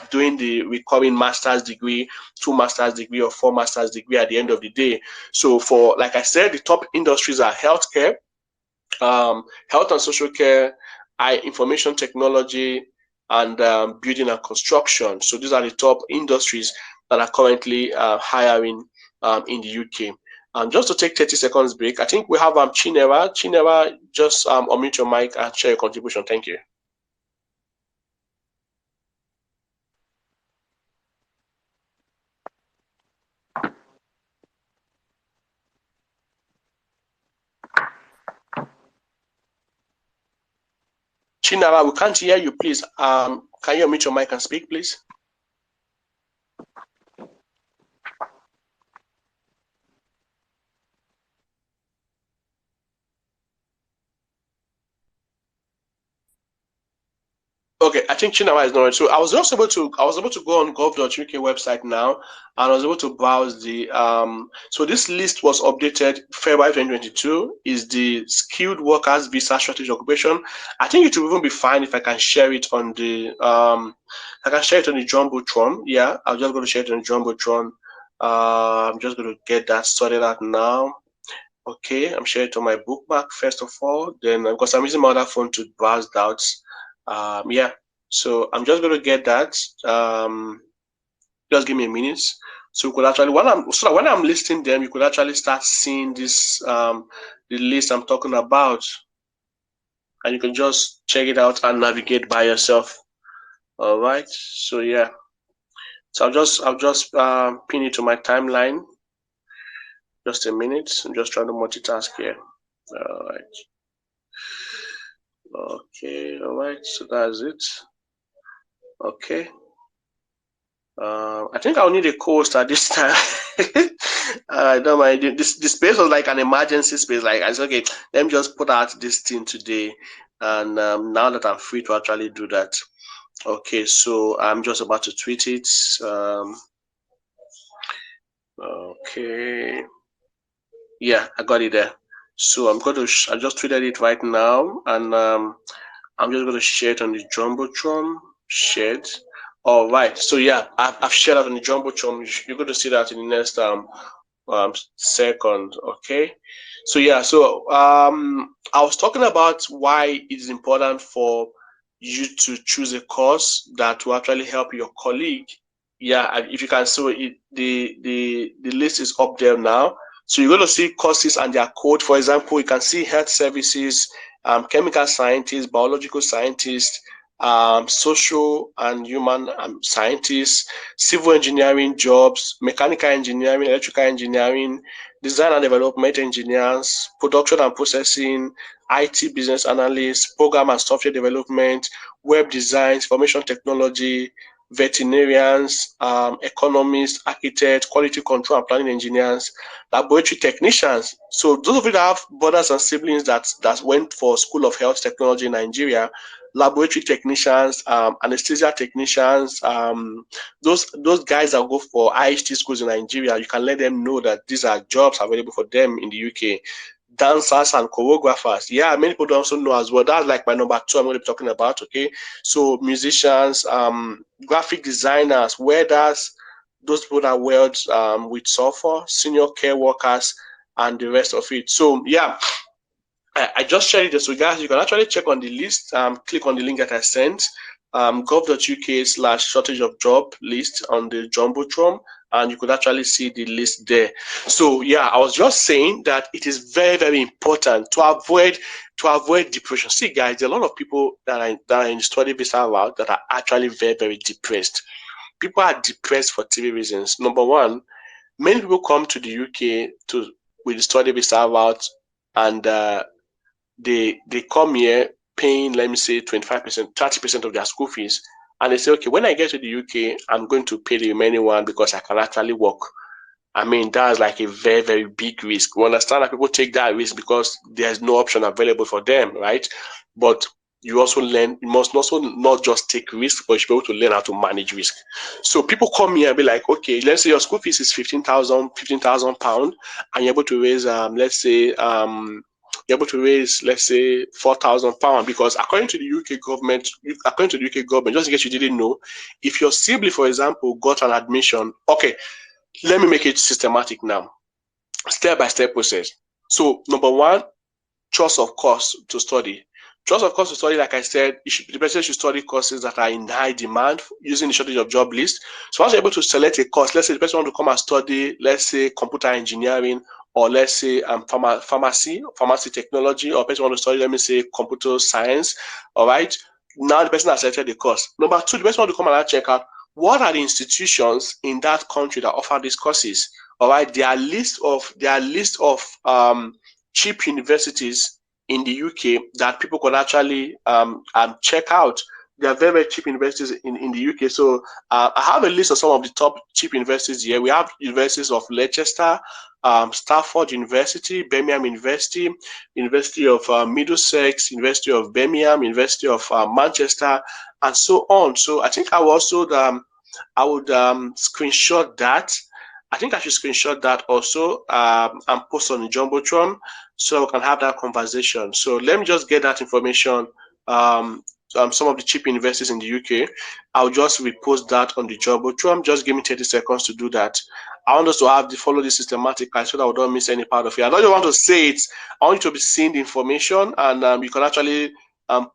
doing the recurring master's degree, 2 master's degree, or 4 master's degree at the end of the day. So, for, like I said, the top industries are healthcare, health and social care, information technology, and building and construction. So these are the top industries that are currently hiring in the UK. Just to take 30 seconds break, I think we have Chinera. Chinera, just unmute your mic and share your contribution. Thank you. Chinera, we can't hear you, please. Can you unmute your mic and speak, please? Okay, I think Chinawa is not. So I was able to go on gov.uk website now, and I was able to browse the so this list was updated February 2022, is the skilled workers visa shortage occupation. I think it will even be fine if I can share it on the I can share it on the Jumbotron. Yeah, I'm just going to share it on the Jumbotron. I'm just going to get that sorted out now. Okay, I'm sharing it on my bookmark first of all, then because I'm using my other phone to browse out. Yeah, so I'm just going to get that. Just give me a minute. So you could actually when I'm listing them, you could actually start seeing this the list I'm talking about, and you can just check it out and navigate by yourself. All right. So yeah. So I'll just pin it to my timeline. Just a minute. I'm just trying to multitask here. All right. Okay, all right, so that's it. Okay. I think I'll need a co-host at this time. I don't mind. This space was like an emergency space. Like I said, okay, let me just put out this thing today, and now that I'm free to actually do that. Okay, so I'm just about to tweet it. Okay, yeah, I got it there. So I'm going to. I just tweeted it right now, and I'm just going to share it on the Jumbotron. Shared. All right. So yeah, I've shared that on the Jumbotron. You're going to see that in the next second. Okay. So yeah. So I was talking about why it is important for you to choose a course that will actually help your colleague. Yeah. If you can, so the list is up there now. So you're going to see courses and their code. For example, you can see health services, chemical scientists, biological scientists, social and human scientists, civil engineering jobs, mechanical engineering, electrical engineering, design and development engineers, production and processing, IT business analysts, program and software development, web design, information technology, veterinarians, economists, architects, quality control and planning engineers, laboratory technicians. So those of you that have brothers and siblings that went for School of Health Technology in Nigeria, laboratory technicians, anesthesia technicians, those guys that go for IHT schools in Nigeria, you can let them know that these are jobs available for them in the UK. Dancers and choreographers. Yeah, many people don't also know as well. That's like my number two I'm going to be talking about. Okay, so musicians, graphic designers, welders, those people that weld with sulfur, senior care workers, and the rest of it. So yeah, I just shared it. So guys, you can actually check on the list. Click on the link that I sent. Gov.uk/shortage of job list on the Jumbotron, and you could actually see the list there. So yeah, I was just saying that it is very, very important to avoid depression. See, guys, there are a lot of people that are in the study visa route that are actually very, very depressed. People are depressed for three reasons. Number one, many people come to the UK with the study visa route, and they come here paying, let me say, 25%, 30% of their school fees, and they say, okay, when I get to the UK, I'm going to pay the remaining one because I can actually work. I mean, that's like a very, very big risk. We understand that people take that risk because there's no option available for them, right? But you also learn, you must also not just take risk, but you should be able to learn how to manage risk. So people come here and be like, okay, let's say your school fees is £15,000, and you're able to raise, let's say £4,000, because according to the UK government, just in case you didn't know, if your sibling, for example, got an admission, okay, let me make it systematic now, step-by-step process. So number one, choice of course to study. Choice of course to study, like I said, the person should study courses that are in high demand using the shortage of job list. So once you're able to select a course, let's say the person wants to come and study, let's say computer engineering, or let's say pharmacy technology, or person wants to study, let me say computer science. All right. Now the person has selected the course. Number two, the person wants to come and check out what are the institutions in that country that offer these courses. All right. There are list of cheap universities in the UK that people could actually check out. They are very, very cheap universities in the UK. So I have a list of some of the top cheap universities here. We have universities of Leicester, Stafford University, Birmingham University, University of Middlesex, University of Birmingham, University of Manchester, and so on. So I think I would screenshot that. I think I should screenshot that also and post on the Jumbotron so we can have that conversation. So let me just get that information. Some of the cheap universities in the UK. I'll just repost that on the Jumbotron. Just give me 30 seconds to do that. I want us to follow this systematically so that we don't miss any part of it. I don't just want to say it. I want you to be seeing the information, and you can actually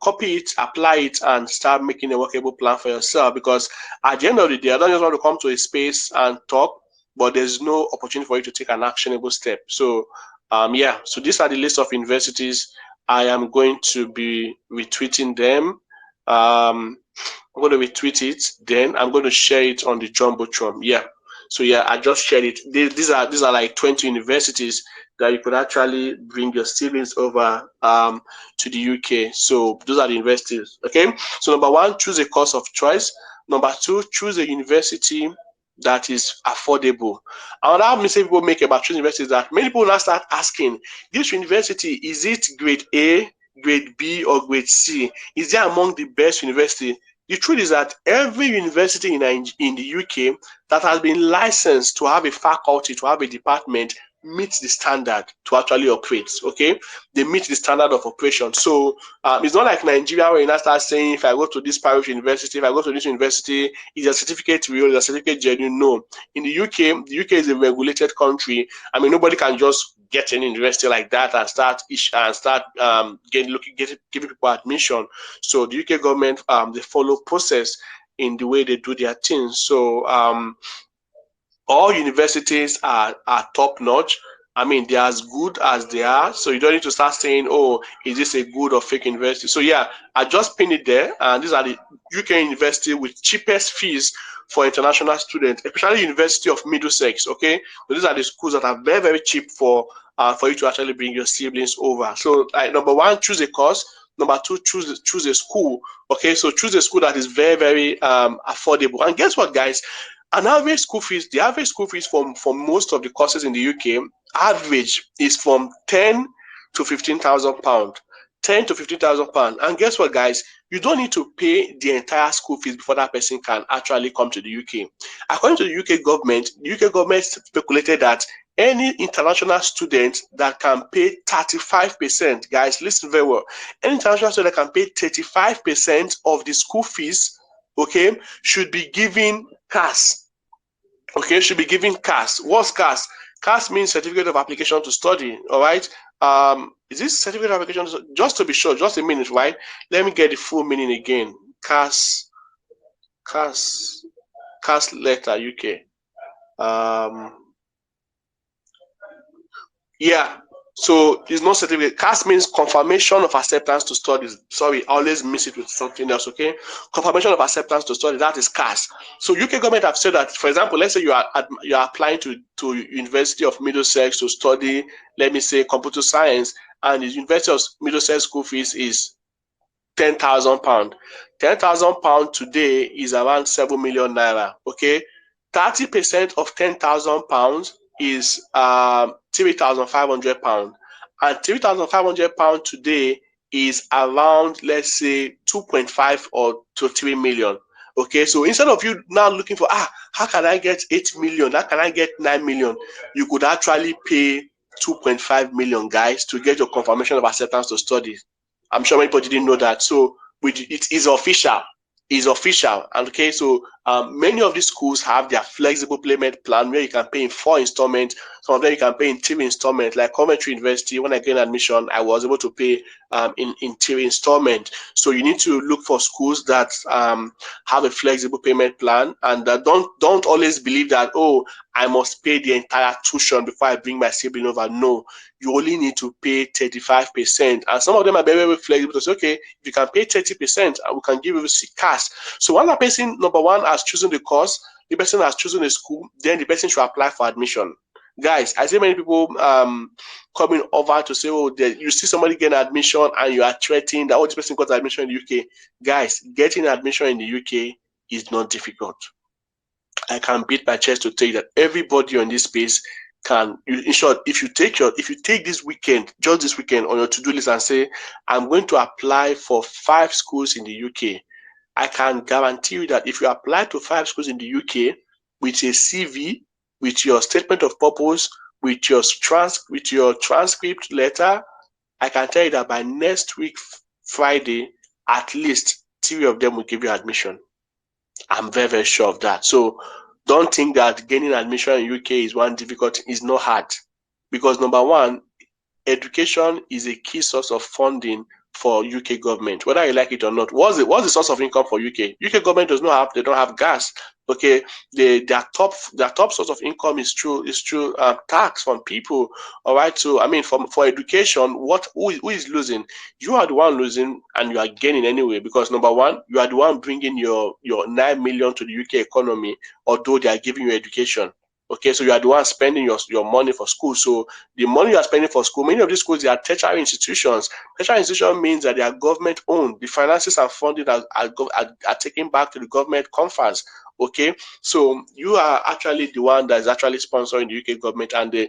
copy it, apply it, and start making a workable plan for yourself. Because at the end of the day, I don't just want to come to a space and talk, but there's no opportunity for you to take an actionable step. So yeah, so these are the list of universities. I am going to be retweeting them. I'm going to retweet it, then I'm going to share it on the Jumbotron. Yeah, so yeah, I just shared it. These are like 20 universities that you could actually bring your siblings over to the UK. So those are the universities. Okay, so number one, choose a course of choice. Number two, choose a university that is affordable. Another mistake people make about choosing universities that many people now start asking, this university, is it grade A, grade B, or grade C? Is it among the best university? The truth is that every university in the UK that has been licensed to have a faculty, to have a department, meets the standard to actually operate. Okay, they meet the standard of operation. So it's not like Nigeria where you now start saying, if I go to this private university, if I go to this university, is a certificate real, is a certificate genuine? No. In the UK is a regulated country. I mean, nobody can just get an university like that and start giving people admission. So the UK government they follow process in the way they do their things. So all universities are top notch. I mean, they're as good as they are. So you don't need to start saying, oh, is this a good or fake university? So yeah, I just pinned it there. And these are the UK university with cheapest fees for international students, especially University of Middlesex. Okay, so these are the schools that are very, very cheap for you to actually bring your siblings over. So number one, choose a course. Number two, choose a school. Okay, so choose a school that is very, very affordable. And guess what, guys? The average school fees for most of the courses in the UK average is from 10 to 15,000 pounds. 10 to 15,000 pounds. And guess what, guys? You don't need to pay the entire school fees before that person can actually come to the UK. According to the UK government speculated that any international student that can pay 35%, guys, listen very well. Any international student that can pay 35% of the school fees, okay, should be given CAS. Okay, should be given CAS. What's CAS? CAS means certificate of application to study. All right. Is this certificate of application? Just to be sure, just a minute, right? Let me get the full meaning again. CAS letter UK. Yeah. So it's not certificate. CAS means confirmation of acceptance to studies. Sorry, I always miss it with something else. Okay, confirmation of acceptance to study. That is CAS. So UK government have said that, for example, let's say you are applying to University of Middlesex to study, let me say, computer science, and the University of Middlesex school fees is £10,000. £10,000 today is around 7 million naira. Okay, 30% of £10,000 is £3,500, and £3,500 today is around, let's say, 2.5 or to 3 million. Okay, so instead of you now looking for how can I get 8 million, how can I get 9 million, you could actually pay 2.5 million, guys, to get your confirmation of acceptance to study. I'm sure many people didn't know that. So it is official. And okay, so many of these schools have their flexible payment plan where you can pay in 4 installments. Some of them you can pay in 3 installments. Like Coventry University, when I gained admission, I was able to pay in 3 installments. So you need to look for schools that have a flexible payment plan, and that don't always believe that, oh, I must pay the entire tuition before I bring my sibling over. No, you only need to pay 35%. And some of them are very, very flexible to say, okay, if you can pay 30%, we can give you CAS. So when a person, number one, has chosen the course, the person has chosen the school, then the person should apply for admission. Guys, I see many people coming over to say, oh, you see somebody getting admission and you are threatening that, oh, this person got admission in the UK. Guys, getting admission in the UK is not difficult. I can beat my chest to tell you that everybody on this space can. In short, if you take this weekend, just this weekend, on your to-do list and say, I'm going to apply for 5 schools in the UK, I can guarantee you that if you apply to 5 schools in the UK with a CV, with your statement of purpose, with your transcript letter, I can tell you that by next week Friday, at least 3 of them will give you admission. I'm very, very sure of that. So don't think that gaining admission in UK is one difficult. It's not hard, because number one, education is a key source of funding for UK government, whether you like it or not. What's the source of income for UK? UK government they don't have gas. Okay, their top source of income is through tax from people. All right, so I mean, for education, who is losing? You are the one losing, and you are gaining anyway, because number one, you are the one bringing your 9 million to the UK economy, although they are giving you education. Okay, so you are the one spending your money for school. So the money you are spending for school, many of these schools, they are tertiary institutions. Tertiary institution means that they are government owned. The finances and funding are taken back to the government coffers. Okay, so you are actually the one that is actually sponsoring the UK government, and they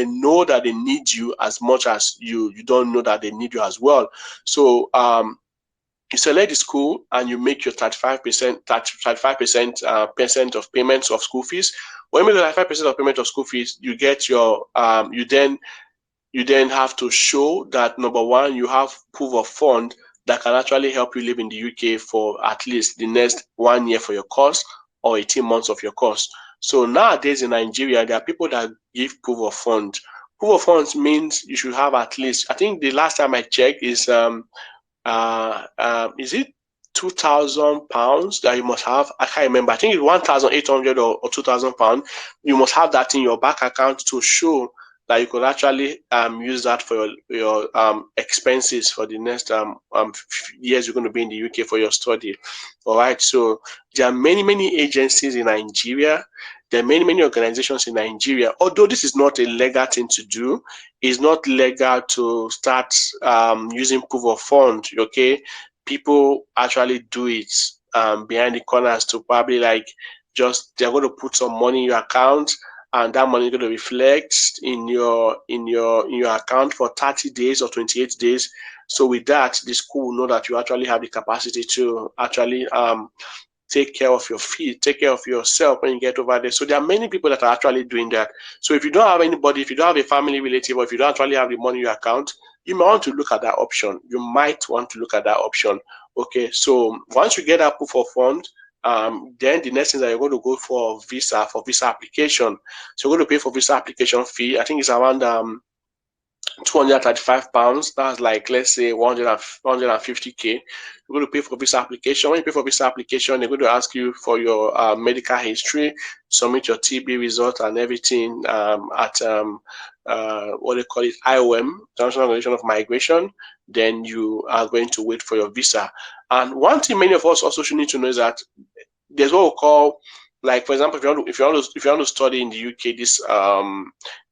know that they need you as much as you don't know that they need you as well. So you select the school and you make your 35% percent of payments of school fees. When you make 35% of payment of school fees, you get your you then have to show that number one, you have proof of fund that can actually help you live in the UK for at least the next 1 year for your course, or 18 months of your course. So nowadays in Nigeria, there are people that give proof of fund. Proof of funds means you should have at least, I think the last time I checked is it £2,000 that you must have? I can't remember. I think it's 1,800 or £2,000. You must have that in your bank account to show that you could actually use that for your expenses for the next years you're going to be in the UK for your study. All right. So there are many agencies in Nigeria. There are many organizations in Nigeria. Although this is not a legal thing to do, it's not legal to start using proof of fund. Okay, people actually do it behind the corners to probably like they're going to put some money in your account, and that money is going to reflect in your account for 30 days or 28 days. So with that, the school will know that you actually have the capacity to actually take care of your feet, take care of yourself when you get over there. So there are many people that are actually doing that. So if you don't have anybody, if you don't have a family relative, or if you don't actually have the money in your account, you might want to look at that option. You might want to look at that option. Okay, so once you get that proof of fund, then the next thing that you're going to go for visa application. So you're going to pay for visa application fee. I think it's around £235. That's like, let's say 150k. You're going to pay for visa application. When you pay for visa application, they're going to ask you for your medical history, submit your TB result and everything at what they call it, IOM, International Organization of Migration. Then you are going to wait for your visa. And one thing many of us also should need to know is that there's what we call, like, for example, if you want to study in the UK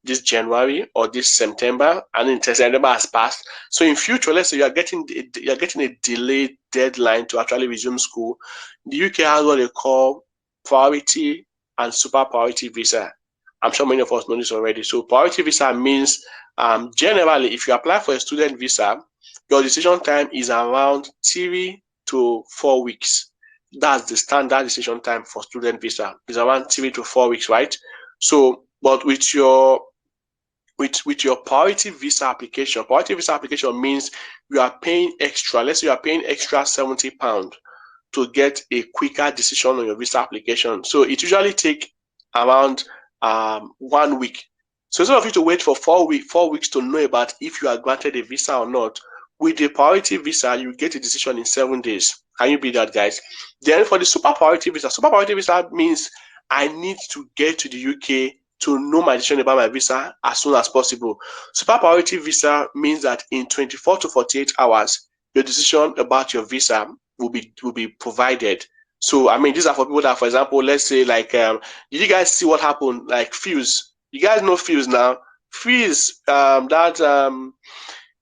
this January or this September, and then September has passed. So in future, let's say you're getting a delayed deadline to actually resume school. The UK has what they call priority and super priority visa. I'm sure many of us know this already. So priority visa means generally, if you apply for a student visa, your decision time is around 3 to 4 weeks. That's the standard decision time for student visa. It's around 3 to 4 weeks, right? So, but with your priority visa application means you are paying extra. Let's say you are paying extra £70 to get a quicker decision on your visa application. So it usually takes around 1 week. So instead of you to wait for 4 weeks to know about if you are granted a visa or not, with the priority visa, you get a decision in 7 days. Can you beat that, guys? Then for the super priority visa means I need to get to the UK to know my decision about my visa as soon as possible. Super priority visa means that in 24 to 48 hours, your decision about your visa will be provided. So I mean, these are for people that, for example, let's say like, did you guys see what happened? Like Fuse You guys know Fizz now. Fizz,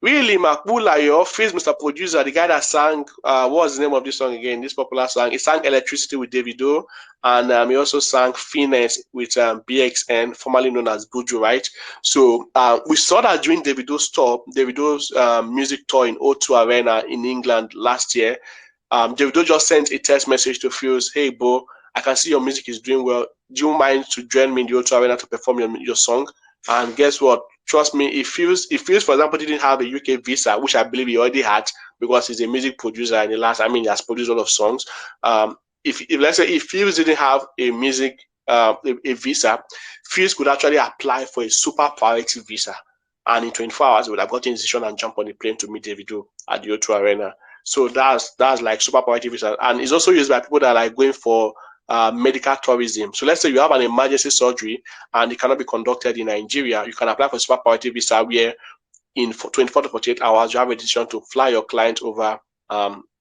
really, Makbula, your Fizz, Mr. Producer, the guy that sang, what was the name of this song again? This popular song. He sang Electricity with Davido, and he also sang Finesse with BXN, formerly known as Buju, right? So we saw that during Davido's tour, Davido's music tour in O2 Arena in England last year. Davido just sent a text message to Fizz, hey, bro, I can see your music is doing well. Do you mind to join me in the O2 Arena to perform your song? And guess what? Trust me, if Fizz, for example, didn't have a UK visa, which I believe he already had because he's a music producer and he has produced a lot of songs. If let's say if Fizz didn't have a music a visa, Fizz could actually apply for a super priority visa, and in 24 hours he would have gotten a decision and jump on the plane to meet Davido at the O2 Arena. So that's like super priority visa, and it's also used by people that are like going for medical tourism. So let's say you have an emergency surgery and it cannot be conducted in Nigeria, you can apply for super priority visa where in 24 to 48 hours you have a decision to fly your client over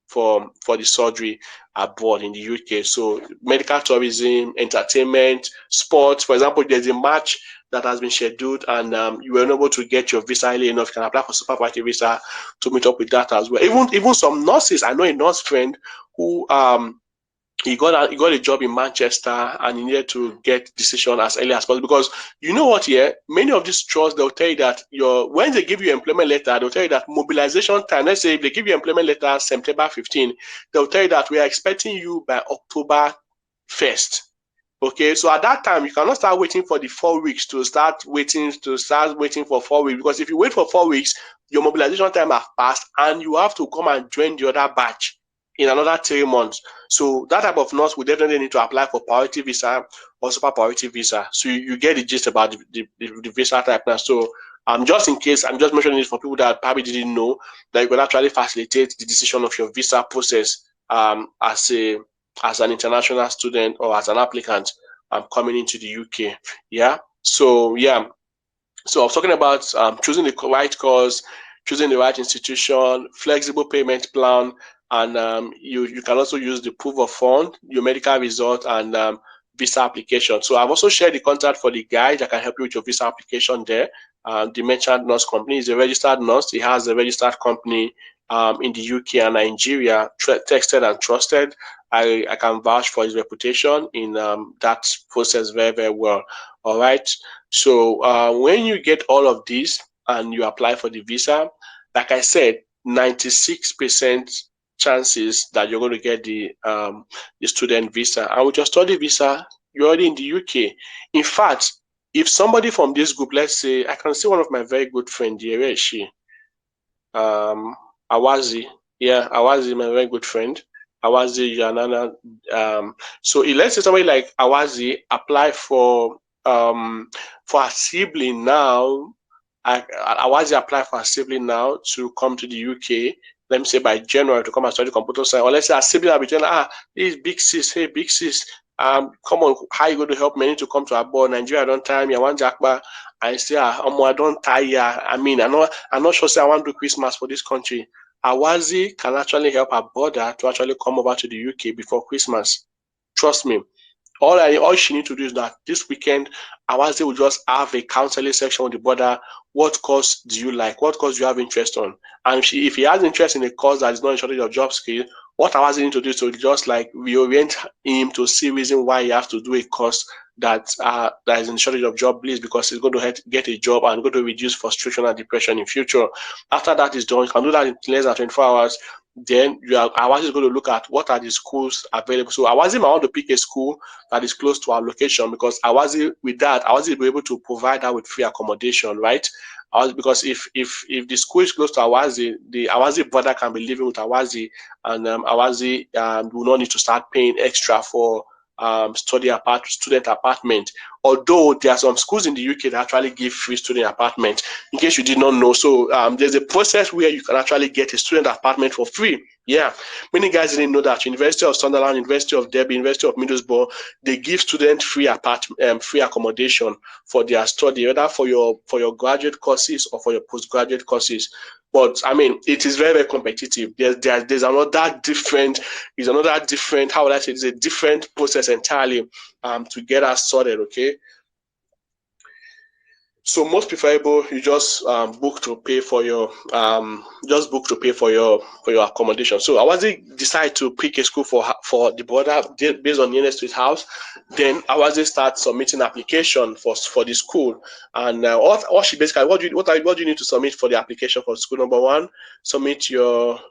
for the surgery abroad in the UK. So medical tourism, entertainment, sports. For example, there's a match that has been scheduled and you were unable to get your visa early enough, you can apply for super priority visa to meet up with that as well. Even some nurses, I know a nurse friend who he got a job in Manchester and he needed to get decision as early as possible because you know what, yeah, many of these trusts, they'll tell you that when they give you employment letter, they'll tell you that mobilization time, let's say if they give you employment letter September 15, they'll tell you that we are expecting you by October 1st. Okay, so at that time you cannot start waiting for the 4 weeks to start waiting for 4 weeks, because if you wait for 4 weeks, your mobilization time has passed and you have to come and join the other batch in another 3 months. So that type of nurse will definitely need to apply for priority visa or super priority visa. So you get the gist about the visa type now. So just in case, I'm just mentioning this for people that probably didn't know that you can actually facilitate the decision of your visa process as an international student or as an applicant coming into the UK. Yeah. So I was talking about choosing the right course, choosing the right institution, flexible payment plan, and you can also use the proof of fund, your medical result, and visa application. So I've also shared the contact for the guy that can help you with your visa application there. The Merchant Nurse Company is a registered nurse. He has a registered company in the UK and Nigeria, tested and trusted. I can vouch for his reputation in that process very, very well. All right. So when you get all of these and you apply for the visa, like I said, 96% chances that you're going to get the student visa. And with your study visa, you're already in the UK. In fact, if somebody from this group, let's say, I can see one of my very good friends here. Where is she? Awazi. Yeah, Awazi, my very good friend. Awazi Yanana. So let's say somebody like Awazi apply for a sibling now. Awazi apply for a sibling now to come to the UK. Let me say by January to come and study computer science. Or let's say a sibling will be telling, this is big sis. Hey, big sis. Come on, how you going to help me to come to abroad? Nigeria don't tie me. I want Jackba. I say, I don't tire. I mean, I'm not sure. Say I want to do Christmas for this country. Awazi can actually help her brother to actually come over to the UK before Christmas. Trust me. All she needs to do is that this weekend, Awazi will just have a counseling section with the brother. What course do you like? What course do you have interest on? And if he has interest in a course that is not in shortage of job skill, what Awazi need to do is to just like reorient him to see reason why he has to do a course that is in shortage of job, please, because it's going to get a job and going to reduce frustration and depression in future. After that is done, you can do that in less than 24 hours. Then Awazi is going to look at what are the schools available. So Awazi might want to pick a school that is close to our location, because Awazi will be able to provide her with free accommodation, right? Because if the school is close to Awazi, the Awazi brother can be living with Awazi, and Awazi will not need to start paying extra for student apartment. Although there are some schools in the UK that actually give free student apartment, in case you did not know. So there's a process where you can actually get a student apartment for free. Yeah, many guys didn't know that. University of Sunderland, University of Derby, University of Middlesbrough, they give students free accommodation for their study, whether for your graduate courses or for your postgraduate courses. But I mean, it is very, very competitive. There's another different. How would I say? It's a different process entirely to get us sorted. Okay. So most preferable, you just book to pay for your accommodation. So I wasn't decide to pick a school for the brother based on nearness to his house. Then I wasn't start submitting application for the school. And what she basically what do you need to submit for the application for school? Number one, submit your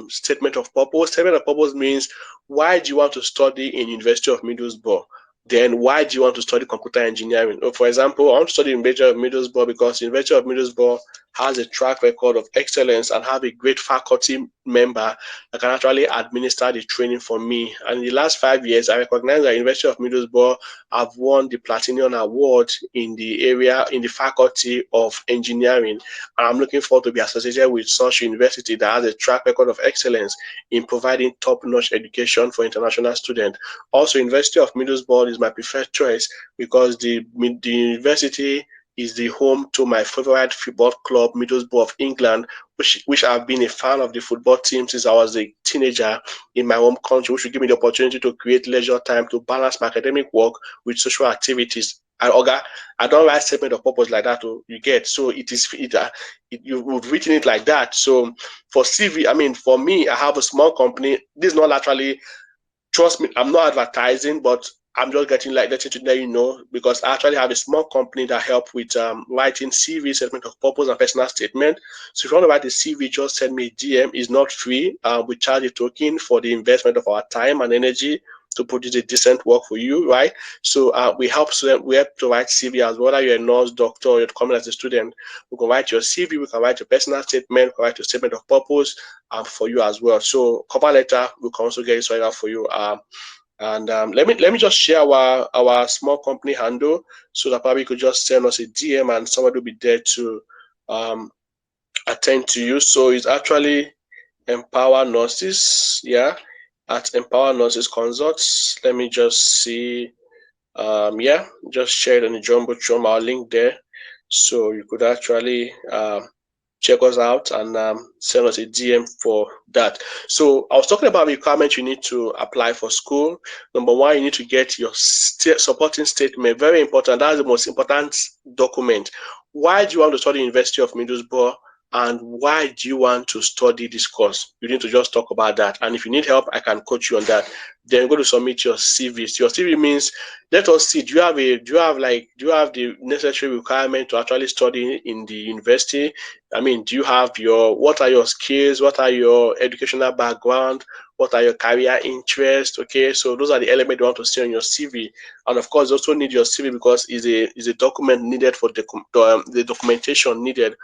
statement of purpose. Statement of purpose means why do you want to study in University of Middlesbrough? Then why do you want to study computer engineering? For example, I want to study in University of Middlesbrough because University of Middlesbrough has a track record of excellence and have a great faculty member that can actually administer the training for me. And in the last 5 years, I recognize that University of Middlesbrough have won the Platinum Award in the area, in the faculty of engineering. And I'm looking forward to be associated with such university that has a track record of excellence in providing top-notch education for international students. Also, University of Middlesbrough is my preferred choice because the university is the home to my favorite football club, Middlesbrough of England, which I've been a fan of the football team since I was a teenager in my home country, which will give me the opportunity to create leisure time to balance my academic work with social activities. I don't write statement of purpose like that. You get, so you've written it like that. So for CV, I mean, for me, I have a small company. This is not actually, trust me, I'm not advertising, but I'm just letting to let you know, because I actually have a small company that help with writing CV, statement of purpose, and personal statement. So if you want to write a CV, just send me a DM. It's not free. We charge a token for the investment of our time and energy to produce a decent work for you, right? So we help to write CV as well. Whether you're a nurse, doctor, or you're coming as a student, we can write your CV, we can write your personal statement, we can write your statement of purpose for you as well. So cover letter, we can also get it sorted out for you. And let me just share our small company handle so that probably you could just send us a DM and somebody will be there to attend to you. So it's actually Empower Nurses, yeah, at Empower Nurses Consults. Let me just see. Yeah, just share it on the Jumbotron, our link there. So you could actually check us out and send us a DM for that. So I was talking about the requirements you need to apply for school. Number one, you need to get your supporting statement. Very important. That's the most important document. Why do you want to study University of Middlesbrough? And why do you want to study this course? You need to just talk about that. And if you need help, I can coach you on that. Then go to submit your CV. Your CV means, let us see, do you have the necessary requirement to actually study in the university? I mean, what are your skills? What are your educational background? What are your career interests? Okay, so those are the elements you want to see on your CV. And of course, you also need your CV because is a document needed for the documentation needed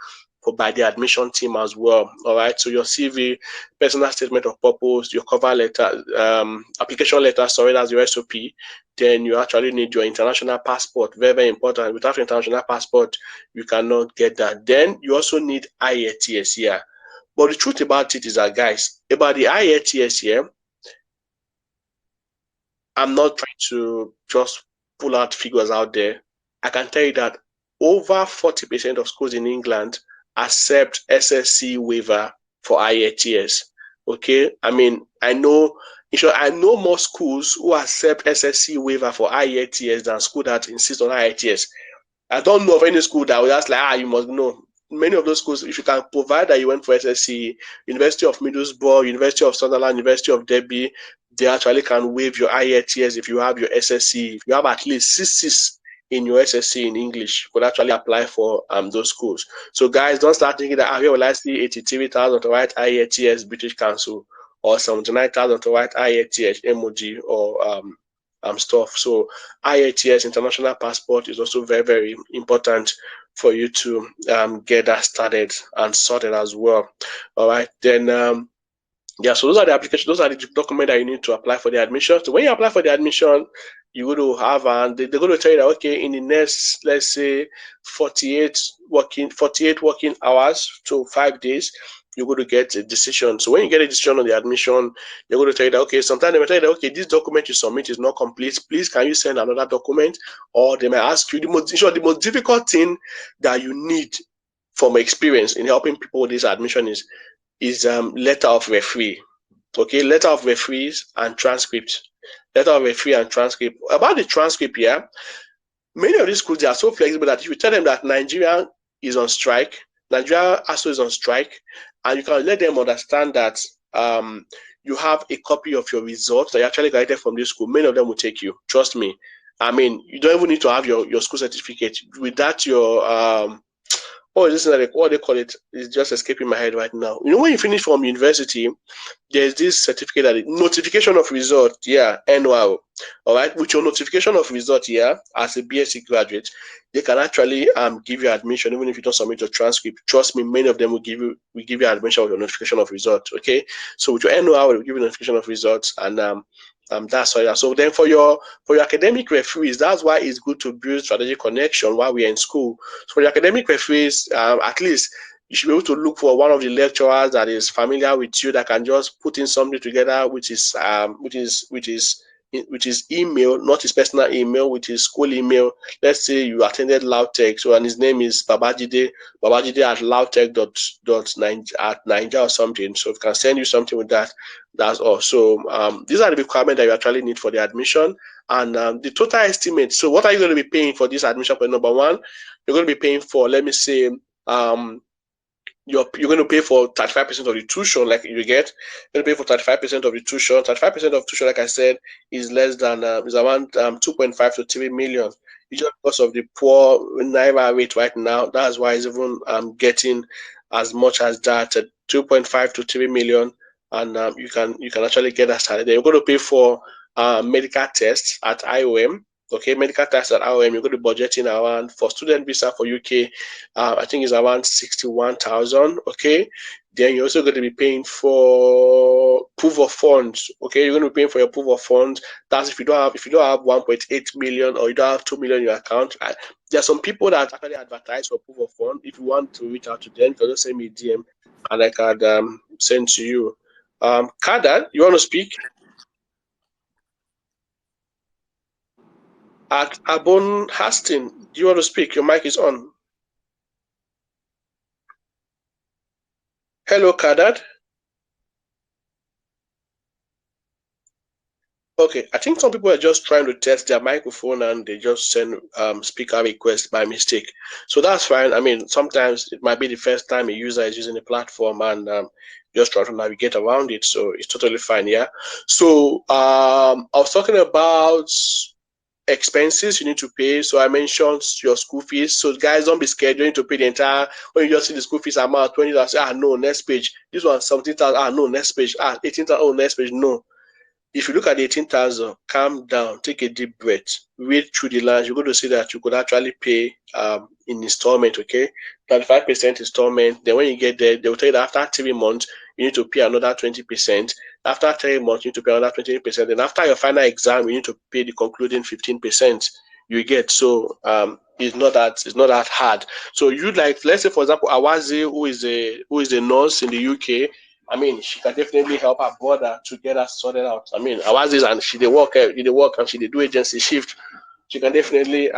by the admission team as well. All right, so your CV, personal statement of purpose, your cover letter, application letter, sorry, that's your SOP. Then you actually need your international passport. Very, very important. Without your international passport, you cannot get that. Then you also need IATS here. But the truth about it is that, guys, about the IATS here, I'm not trying to just pull out figures out there. I can tell you that over 40% of schools in England accept SSC waiver for IATS. Okay, I mean, I know more schools who accept SSC waiver for IATS than schools that insist on IATS. I don't know of any school that will just like, you must know. Many of those schools, if you can provide that you went for SSC, University of Middlesbrough, University of Sunderland, University of Derby, they actually can waive your IELTS if you have your SSC. If you have at least 6 in your SSC in English, you could actually apply for those schools. So guys, don't start thinking that here will I see 83,000 to write IELTS British Council or 79,000 to write IELTS Emoji or stuff. So IATS, international passport, is also very, very important for you to get that started and sorted as well. All right, then yeah, so those are the applications, those are the documents that you need to apply for the admission. So when you apply for the admission, you're going to have, and they're going to tell you that, okay, in the next, let's say 48 working hours to 5 days, you're going to get a decision. So when you get a decision on the admission, they're going to tell you that, okay, sometimes they may tell you that, okay, this document you submit is not complete. Please, can you send another document? Or they may ask you, the most difficult thing that you need from experience in helping people with this admission is letter of referee. Okay, letter of referees and transcript. Letter of referee and transcript. About the transcript here, Many of these schools, they are so flexible that if you tell them that Nigeria is on strike, Nigeria also is on strike, and you can let them understand that you have a copy of your results that you actually graduated from this school, many of them will take you. Trust me. I mean, you don't even need to have your school certificate. With that, your what is this? What they call it? It's just escaping my head right now. You know, when you finish from university, there's this certificate that notification of result, yeah, NOR. All right, with your notification of result, yeah, as a BSc graduate, they can actually give you admission even if you don't submit your transcript. Trust me, many of them will give you admission with your notification of result. Okay, so with your NOR, will give you notification of results, and that's why. So then for your academic referees, that's why it's good to build strategic connection while we're in school. So for your academic referees, at least you should be able to look for one of the lecturers that is familiar with you that can just put in something together, which is email, not his personal email, which is school email. Let's say you attended Lautech, so and his name is Babajide at Lautech at Niger or something. So we can send you something with that. That's all. So these are the requirements that you actually need for the admission and the total estimate. So what are you going to be paying for this admission? For number one, you're going to be paying for, let me say, you're going to pay for 35% of the tuition, like you get. You're going to pay for 35% of the tuition. 35% of tuition, like I said, is less than is around 2.5 to 3 million. It's just because of the poor naira rate right now. That's why it's even getting as much as that, 2.5 to 3 million, and you can actually get that started. Then you're going to pay for medical tests at IOM. Okay, medical tests at IOM. You're going to be budgeting around for student visa for UK. I think it's around 61,000. Okay, then you're also going to be paying for proof of funds. Okay, you're going to be paying for your proof of funds. That's if you don't have 1.8 million or you don't have 2 million in your account. There are some people that actually advertise for proof of fund. If you want to reach out to them, you can just send me a DM and I can send to you. Kada, you want to speak? At Abon Hastin, do you want to speak? Your mic is on. Hello, Kadat. Okay, I think some people are just trying to test their microphone and they just send speaker request by mistake. So that's fine. I mean, sometimes it might be the first time a user is using the platform and just trying to navigate around it. So it's totally fine. Yeah. So I was talking about expenses you need to pay. So I mentioned your school fees. So guys, don't be scared. You need to pay the entire. When you just see the school fees amount 20,000, say, no, next page. This one 17,000. No, next page. 18,000. Oh, next page. No. If you look at the 18,000, calm down, take a deep breath, read through the lines. You're going to see that you could actually pay in installment. Okay, 35% installment. Then when you get there, they will tell you that after 3 months you need to pay another 20%. After 3 months, you need to pay another 20%. Then after your final exam, you need to pay the concluding 15%. You get. So it's not that hard. So you, like, let's say for example Awazi, who is a nurse in the UK. I mean, she can definitely help her brother to get her sorted out. I mean, Awazi, and she they work and she they do agency shift. She can definitely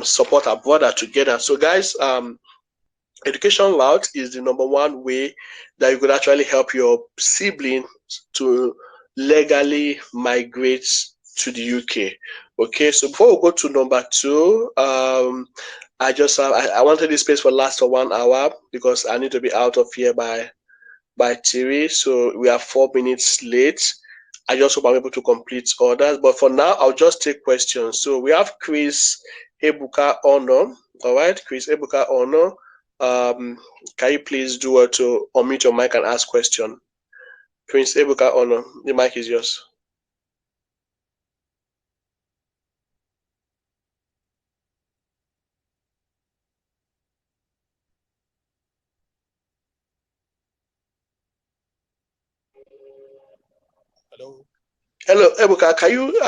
support her brother together. So guys, education route is the number one way that you could actually help your sibling to legally migrate to the UK. Okay, so before we go to number two, I wanted this space for last for 1 hour because I need to be out of here by 3. So we are 4 minutes late. I just hope I'm able to complete others. But for now, I'll just take questions. So we have Chris Ebuka Ono. All right, Chris Ebuka Ono. Can you please do it to unmute your mic and ask question? Prince Ebuka Ono, the mic is yours. Hello, Ebuka. Can you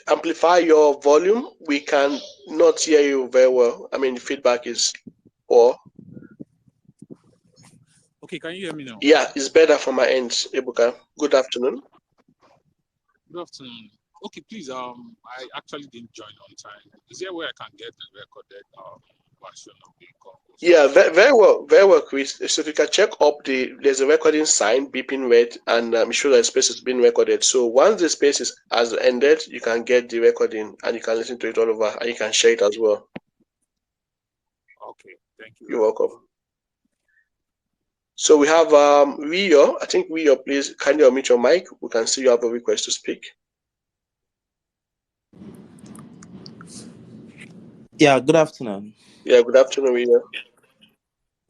amplify your volume? We can not hear you very well. I mean, the feedback is poor. Okay, can you hear me now? Yeah, it's better from my end, Ebuka. Good afternoon. Good afternoon. Okay, please. I actually didn't join on time. Is there a way I can get the recorded version of the Congo. Yeah, very well, Chris. So if you can check up there's a recording sign beeping red, and show that the space is being recorded. So once the space has ended, you can get the recording and you can listen to it all over, and you can share it as well. Okay, thank you You're very welcome. much. So we have Rio. I think Rio, please kindly unmute your mic. We can see you have a request to speak. Yeah, good afternoon. Yeah, good afternoon, Rio.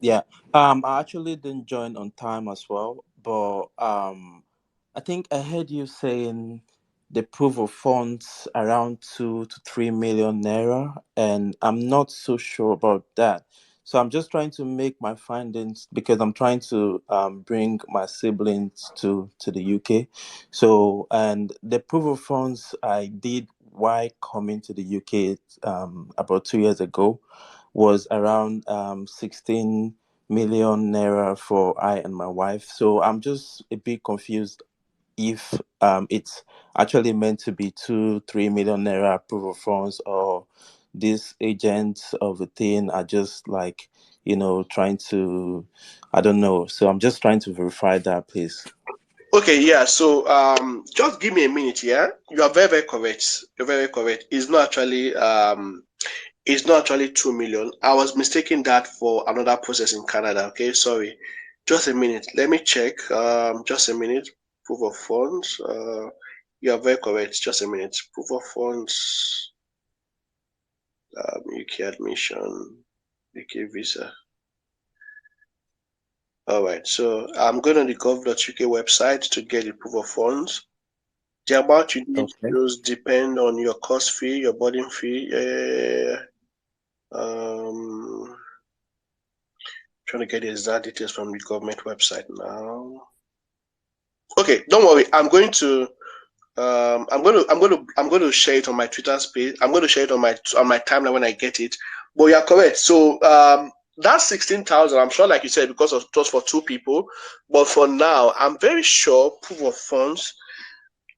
Yeah, I actually didn't join on time as well, but I think I heard you saying the proof of funds around 2 to 3 million naira, and I'm not so sure about that. So I'm just trying to make my findings because I'm trying to bring my siblings to the UK. So and the proof of funds I did while coming to the UK about 2 years ago was around 16 million naira for I and my wife. So I'm just a bit confused if it's actually meant to be 2 3 million naira proof of funds, or these agents of the thing are just like trying to, I don't know. So I'm just trying to verify that, please. Okay, yeah. So just give me a minute. Yeah, you are very correct. You're very correct. It's not actually 2 million. I was mistaking that for another process in Canada. Okay, sorry. Just a minute. Let me check. Just a minute. Proof of funds. You are very correct. Just a minute. Proof of funds. UK admission. UK visa. All right. So I'm going on the gov.uk website to get the proof of funds. The amount you need Okay. will depend on your course fee, your boarding fee. Trying to get the exact details from the government website now. Okay, don't worry. I'm going to share it on my Twitter space. I'm going to share it on my timeline when I get it. But you're correct. So that's 16,000. I'm sure, like you said, because of just for two people. But for now, I'm very sure proof of funds.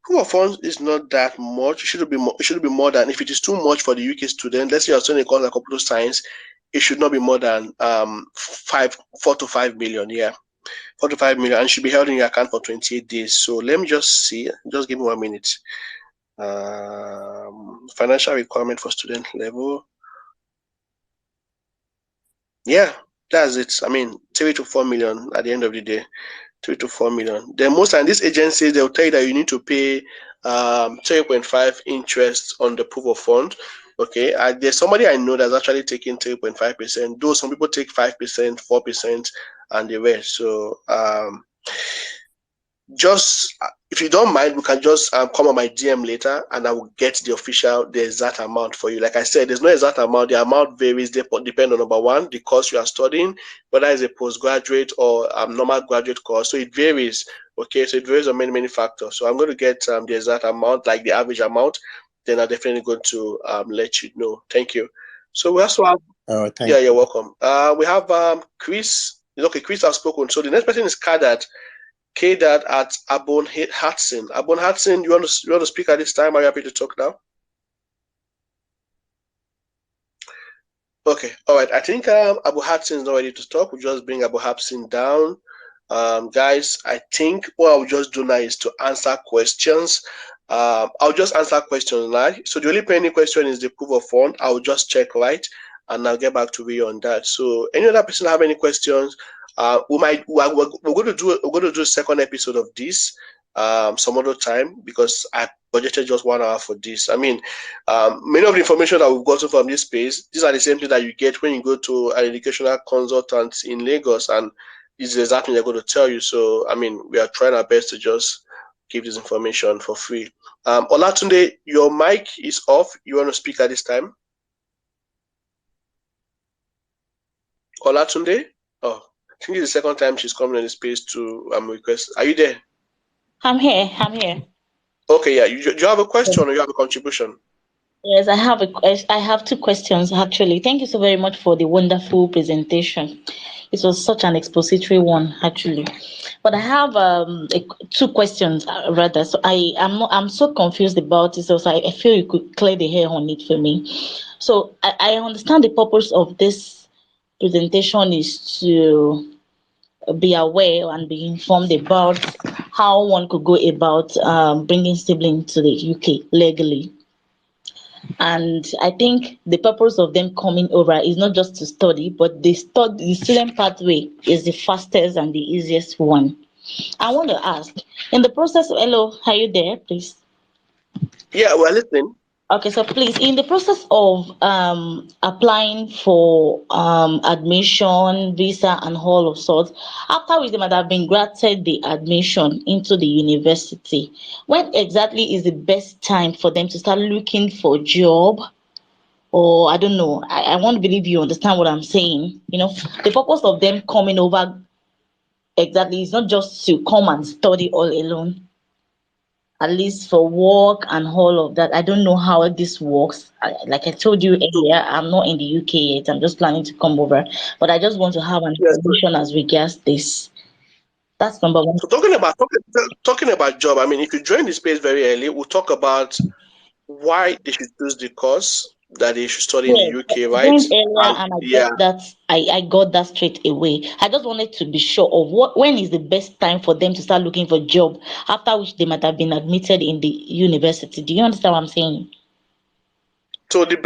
Proof of funds is not that much. It should be more. It should be more than, if it is too much for the UK student. Let's say you're studying a course like computer science, it should not be more than 4 to 5 million. Yeah, 4 to 5 million, and should be held in your account for 28 days. So let me just see. Just give me 1 minute. Financial requirement for student level. Yeah, that's it. I mean, 3 to 4 million at the end of the day. 3 to 4 million. Then most of these agencies, they'll tell you that you need to pay 3.5 interest on the proof of fund. Okay, there's somebody I know that's actually taking 3.5%, though some people take 5%, 4%, and the rest. So just if you don't mind, we can just come on my DM later, and I will get the exact amount for you. Like I said, there's no exact amount. The amount varies depending on, number one, the course you are studying, whether it's a postgraduate or normal graduate course. So it varies. Okay, so it varies on many factors. So I'm going to get the exact amount, like the average amount. Then I'm definitely going to let you know. Thank you. So we also have. All right, Yeah, thank you're you. welcome. We have Chris. Okay, Chris has spoken. So the next person is Kadat. Kdad at Abon Hudson. Abon Hudson, you want to speak at this time? Are you happy to talk now? Okay, all right. I think Abu Hudson is not ready to talk. We'll just bring Abu Hudson down. Guys, I think what I'll just do now is to answer questions. I'll just answer questions now. So the only pending question is the proof of fund. I'll just check, right, and I'll get back to you on that. So any other person have any questions? We're going to do a second episode of this some other time, because I budgeted just 1 hour for this. I mean, many of the information that we've gotten from this space, these are the same things that you get when you go to an educational consultant in Lagos, and this is exactly they're going to tell you. So, I mean, we are trying our best to just give this information for free. Olatunde, your mic is off. You want to speak at this time? Olatunde? Oh, I think it's the second time she's coming in the space to request. Are you there? I'm here. I'm here. Okay, yeah. Do you have a question or you have a contribution? Yes, I have two questions actually. Thank you so very much for the wonderful presentation. It was such an expository one actually. But I have two questions rather. So I'm so confused about it. So I feel you could clear the hair on it for me. So I understand the purpose of this presentation is to be aware and be informed about how one could go about bringing sibling to the UK legally. And I think the purpose of them coming over is not just to study, but the student pathway is the fastest and the easiest one. I want to ask, in the process, hello, are you there, please? Yeah, we're listening. Okay, so please, in the process of applying for admission, visa, and all of sorts, after which they might have been granted the admission into the university, when exactly is the best time for them to start looking for job? Or I don't know. I want to believe you understand what I'm saying. The purpose of them coming over exactly is not just to come and study all alone, at least for work and all of that. I don't know how this works. Like I told you So, earlier, I'm not in the UK yet. I'm just planning to come over, but I just want to have an yes. information as regards this. That's number one. So talking about job, I mean, if you join the space very early, we'll talk about why they should choose the course that they should study in the Yes, UK, I right? joined earlier And and I yeah, got that. I got that straight away. I just wanted to be sure of when is the best time for them to start looking for job, after which they might have been admitted in the university. Do you understand what I'm saying? so the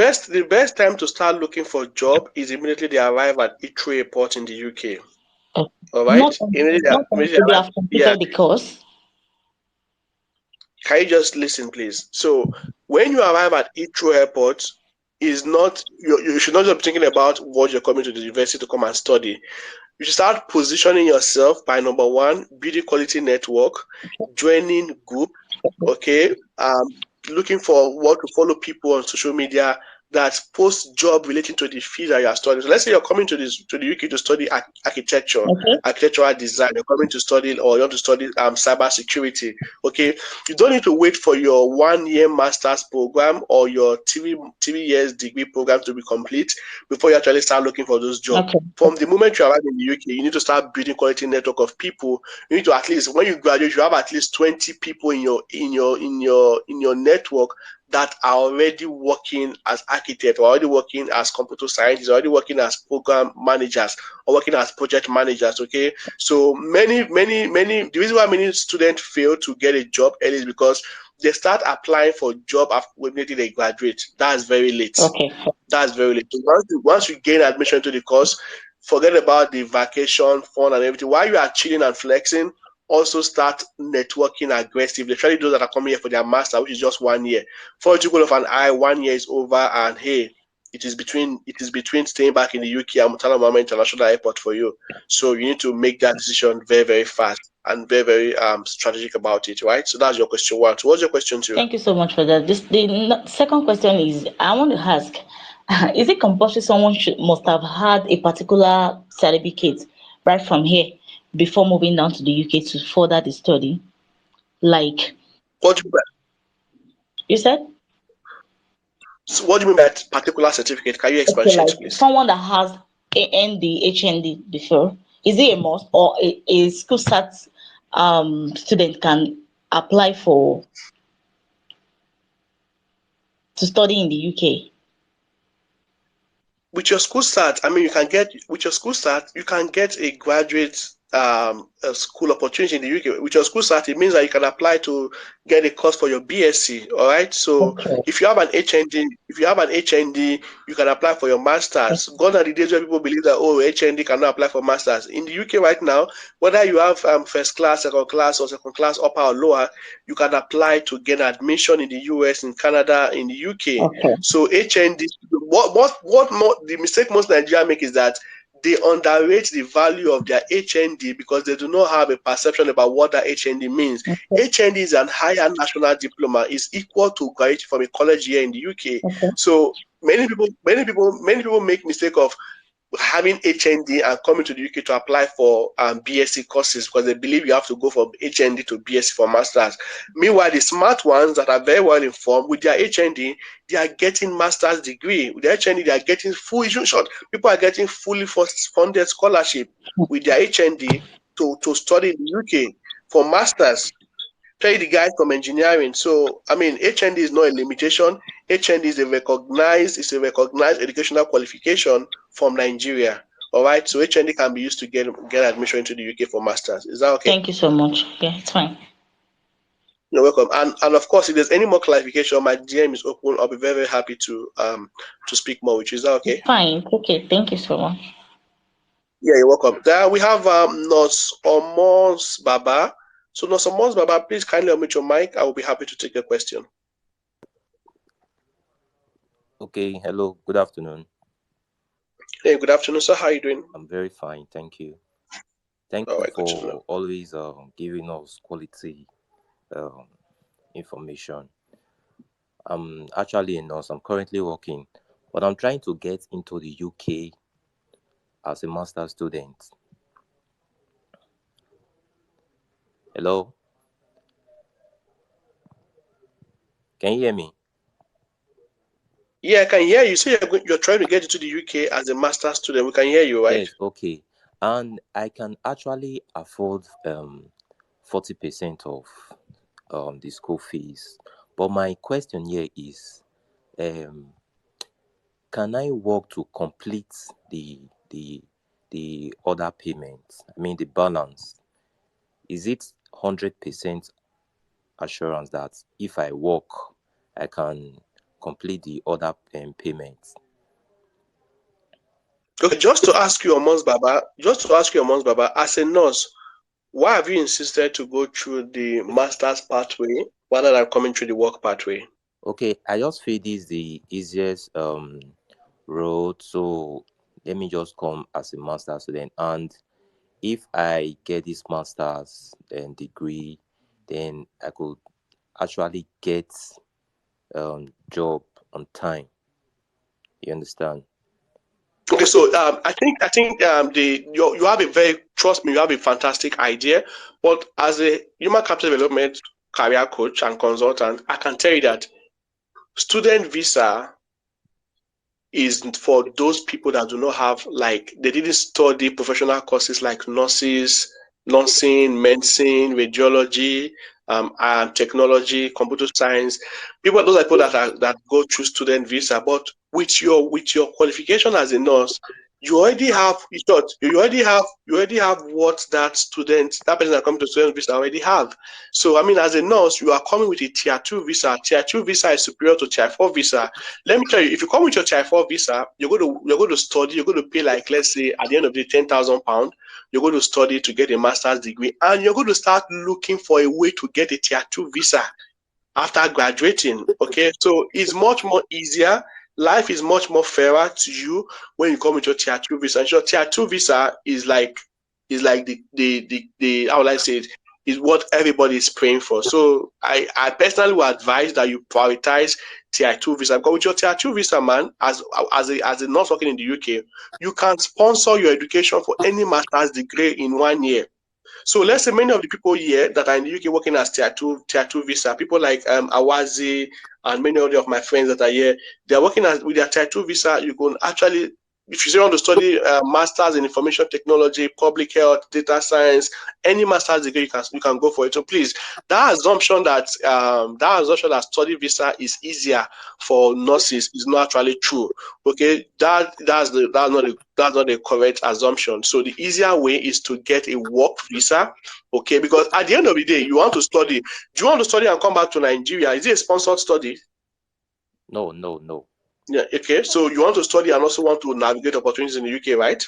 best time to start looking for job is immediately they arrive at Heathrow Airport in the UK. Okay. All right, Not until immediately, not immediately until they arrive. have Yeah, completed the course. can you just listen, please? So when you arrive at Heathrow Airport, is not you should not just be thinking about what you're coming to the university to come and study. You should start positioning yourself by number one, building quality network, joining group, okay, looking for what to follow people on social media that post job relating to the field that you are studying. So let's say you're coming to the UK to study architecture, Okay. architectural design. You're coming to study or you want to study cyber security. Okay, you don't need to wait for your 1 year master's program or your three years degree program to be complete before you actually start looking for those jobs. Okay. From the moment you arrive in the UK, you need to start building quality network of people. You need to, at least when you graduate, you have at least 20 people in your network that are already working as architects, or already working as computer scientists, already working as program managers, or working as project managers. Okay, so many. The reason why many students fail to get a job early is because they start applying for job after immediately they graduate. That's very late. Okay. That's very late. So once you gain admission to the course, forget about the vacation fund and everything. While you are chilling and flexing, also start networking aggressively. Especially those that are coming here for their master, which is just 1 year. For you to go off an eye, 1 year is over, and hey, it is between staying back in the UK and Murtala Mohammed International Airport for you. So you need to make that decision very, very fast and very, very strategic about it, right? So that's your question one. So what's your question two? Thank you so much for that. The second question is I want to ask, is it compulsory someone must have had a particular certificate right from here before moving down to the UK to further the study? Like What do you mean you said? by particular certificate? Can you Okay, expatiate, like please? someone that has AND, HND before, is it a must or a school start student can apply for to study in the UK? With your school start, I mean, you can get a graduate a school opportunity in the UK. With your school start, it means that you can apply to get a course for your BSc. All right. So Okay. if you have an HND, you can apply for your masters. Gone are the days where people believe that HND cannot apply for masters. In the UK right now, whether you have first class, second class, upper or lower, you can apply to get admission in the US, in Canada, in the UK. Okay. So HND, what more, the mistake most Nigerians make is that they underrate the value of their HND because they do not have a perception about what that HND means. Okay. HND is an higher national diploma, is equal to graduating from a college here in the UK. Okay. So many people make mistake of having HND and coming to the UK to apply for BSc courses because they believe you have to go from HND to BSc for masters. Meanwhile, the smart ones that are very well informed with their HND, they are getting master's degree. With their HND, they are getting full short. People are getting fully funded scholarship with their HND to study in the UK for masters. Tell the guys from engineering. So I mean, HND is not a limitation. HND is a recognized educational qualification from Nigeria. All right. So HND can be used to get admission into the UK for masters. Is that okay? Thank you so much. Yeah, it's fine. You're welcome. And of course, if there's any more clarification, my DM is open. I'll be very, very happy to speak more with you. Is that okay? It's fine. It's okay. Thank you so much. Yeah, you're welcome. There we have Nos Omos Baba. So Nos Omos Baba, please kindly unmute your mic. I will be happy to take your question. Okay, hello, good afternoon. Hey, good afternoon, sir. How are you doing? I'm very fine, thank you. Thank All you right, good to for know. always giving us quality information. I'm actually a nurse. I'm currently working, but I'm trying to get into the UK as a master student. Hello? Can you hear me? Yeah, I can hear you. So you're trying to get into the UK as a master's student. We can hear you, right? Yes, okay. And I can actually afford 40% of the school fees. But my question here is, can I work to complete the other payments? I mean the balance. Is it 100% assurance that if I work, I can complete the other payments? Okay, just to ask you, Omos Baba, as a nurse, why have you insisted to go through the master's pathway rather than coming through the work pathway? Okay, I just feel this is the easiest road, so let me just come as a master student, and if I get this master's degree, then I could actually get job on time. You understand? Okay, so I think you have trust me, you have a fantastic idea. But as a human capital development career coach and consultant, I can tell you that student visa is for those people that do not have, like, they didn't study professional courses like nursing, medicine, radiology, technology, computer science. Those are people that go through student visa. But with your qualification as a nurse, you already have what that person that comes to student visa already have. So I mean, as a nurse, you are coming with a tier 2 visa. Tier 2 visa is superior to tier 4 visa. Let me tell you, if you come with your tier 4 visa, you're going to study, you're going to pay, like, let's say at the end of the day, £10,000. You're going to study to get a master's degree, and you're going to start looking for a way to get a tier 2 visa after graduating. Okay, so it's much more easier. Life is much more fairer to you when you come with your tier 2 visa. And your tier 2 visa is like the how will I say it, is what everybody is praying for. So I personally would advise that you prioritize tier 2 visa, because with your tier 2 visa, man, as a nurse working in the UK, you can sponsor your education for any master's degree in 1 year. So let's say many of the people here that are in the UK working as tier 2 visa, people like Awazi and many other of my friends that are here, they're working with their tier 2 visa. You can actually, if you say you want to study masters in information technology, public health, data science, any master's degree, you can go for it. So please, that assumption that study visa is easier for nurses is not actually true. Okay, that's not a correct assumption. So the easier way is to get a work visa. Okay, because at the end of the day, you want to study. Do you want to study and come back to Nigeria? Is it a sponsored study? No. Yeah, okay. So you want to study and also want to navigate opportunities in the UK, right?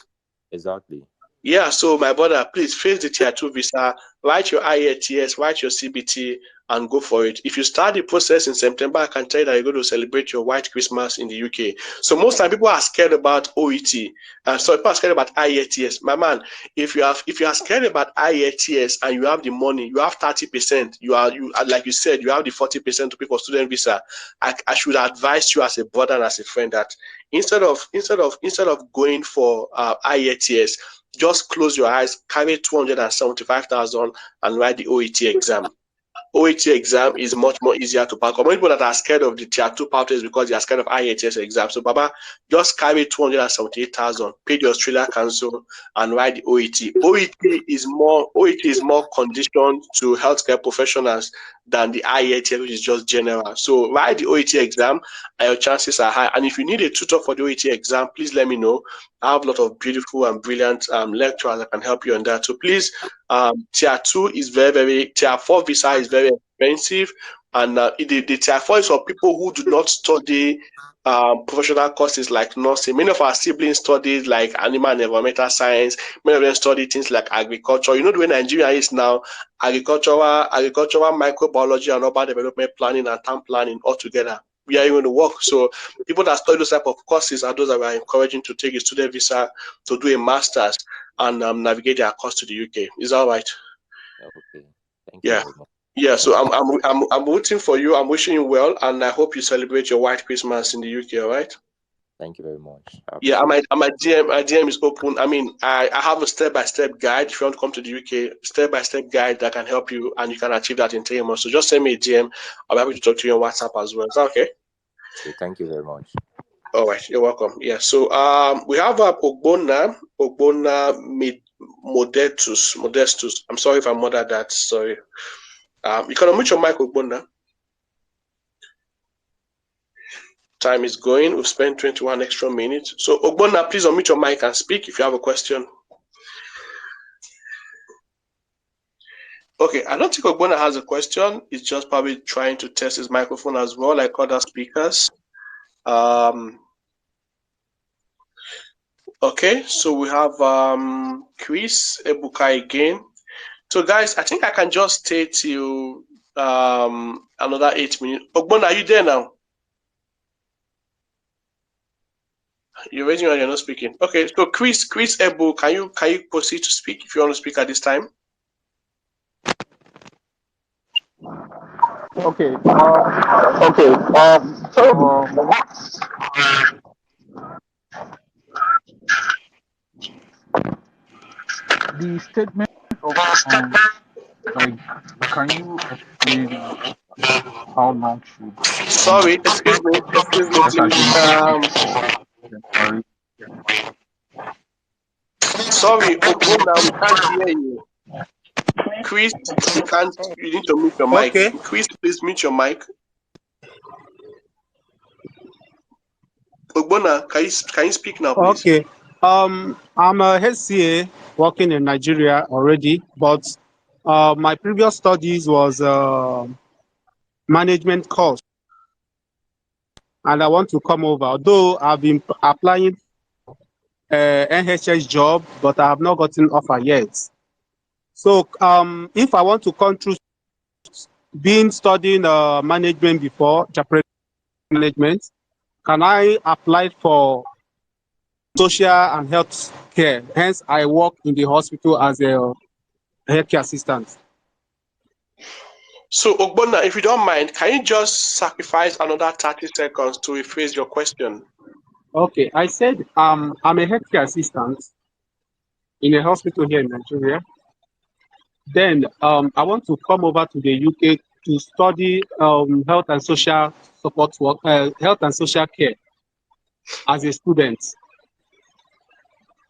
Exactly. Yeah, so my brother, please face the tier 2 visa. write your IELTS, write your CBT, and go for it. If you start the process in September, I can tell you that you're going to celebrate your white Christmas in the UK. So most time people are scared about OET. So people are scared about IELTS. My man, if you are scared about IELTS and you have the money, you have 30%. You like you said, you have the 40% to pay for student visa. I should advise you as a brother and as a friend that instead of going for IELTS, just close your eyes, carry 275,000 and write the OET exam. OET exam is much more easier to pass. Many people that are scared of the tier 2 pathways because they are scared of IHS exam. So, Baba, just carry 278,000, pay the Australia Council, and write the OET. OET is more conditioned to healthcare professionals than the IELTS, which is just general. So, write the OET exam, and your chances are high. And if you need a tutor for the OET exam, please let me know. I have a lot of beautiful and brilliant lecturers that can help you on that. So, please. Tier 2 is tier 4 visa is very expensive, and the tier 4 is for people who do not study professional courses like nursing. Many of our siblings studied like animal and environmental science. Many of them study things like agriculture. You know the way Nigeria is now, agricultural microbiology and urban development planning and town planning all together. We are going to work. So people that study those type of courses are those that we are encouraging to take a student visa to do a master's and navigate their course to the UK. Is that all right? Okay. Thank you very much. Yeah. So I'm rooting for you. I'm wishing you well, and I hope you celebrate your white Christmas in the UK. All right. Thank you very much. Yeah. My DM is open. I mean, I have a step-by-step guide. If you want to come to the UK, step-by-step guide that can help you, and you can achieve that in 3 months. So just send me a DM. I'll be happy to talk to you on WhatsApp as well. Is that okay? Okay, thank you very much. All right, you're welcome. Yeah, so we have Ogbonna Modestus. I'm sorry if I murdered that. Sorry. You can unmute your mic, Ogbonna. Time is going. We've spent 21 extra minutes. So Ogbonna, please unmute your mic and speak if you have a question. Okay, I don't think Ogbonna has a question. He's just probably trying to test his microphone as well, like other speakers. Okay, so we have Chris Ebuka again. So guys, I think I can just stay till another 8 minutes. Ogbonna, are you there now? You're raising your hand, you're not speaking. Okay, so Chris Ebu, can you proceed to speak if you want to speak at this time? Okay. The statement of like, can you explain how long should? Sorry, excuse me, please. Sorry, Ogbonna, we can't hear you. Chris, you need to mute your mic. Okay. Chris, please mute your mic. Ogbonna, can you speak now, please? Okay. I'm a HCA working in Nigeria already, but my previous studies was management course, and I want to come over. Although I've been applying NHS job, but I have not gotten offer yet. So if I want to come through being studying management before, Japanese management, can I apply for social and health care? Hence, I work in the hospital as a healthcare assistant. So, Ogbonna, if you don't mind, can you just sacrifice another 30 seconds to rephrase your question? Okay, I said I'm a healthcare assistant in a hospital here in Nigeria. Then I want to come over to the UK to study health and social support work, health and social care as a student,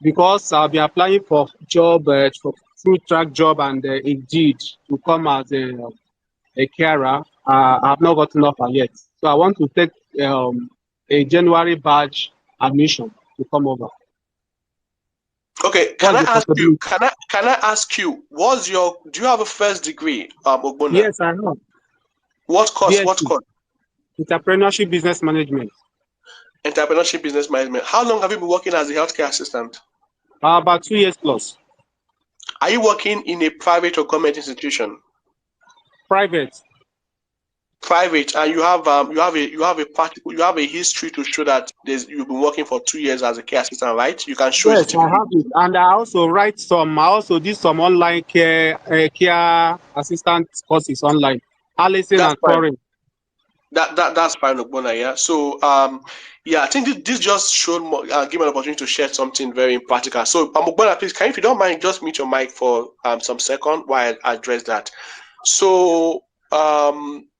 because I'll be applying for job, for full track job, and Indeed to come as a carer. I have not gotten offer yet, so I want to take a January batch admission to come over. Okay, can I ask you? Can I ask you? Do you have a first degree, Ogbonna? Yes, I have. What course? BSc. What course? Entrepreneurship Business Management. Entrepreneurship Business Management. How long have you been working as a healthcare assistant? About 2 years plus. Are you working in a private or government institution? Private. Private, and you have a history to show that you've been working for 2 years as a care assistant, right? You can show a Yes, I certificate. have it. And I also I also did some online care assistant courses online. Alison That's and fine. Turing. That's fine, Ogbonna, yeah. So yeah, I think this just showed more, give me an opportunity to share something very practical. So Ogbonna, please, if you don't mind, just mute your mic for some second while I address that. So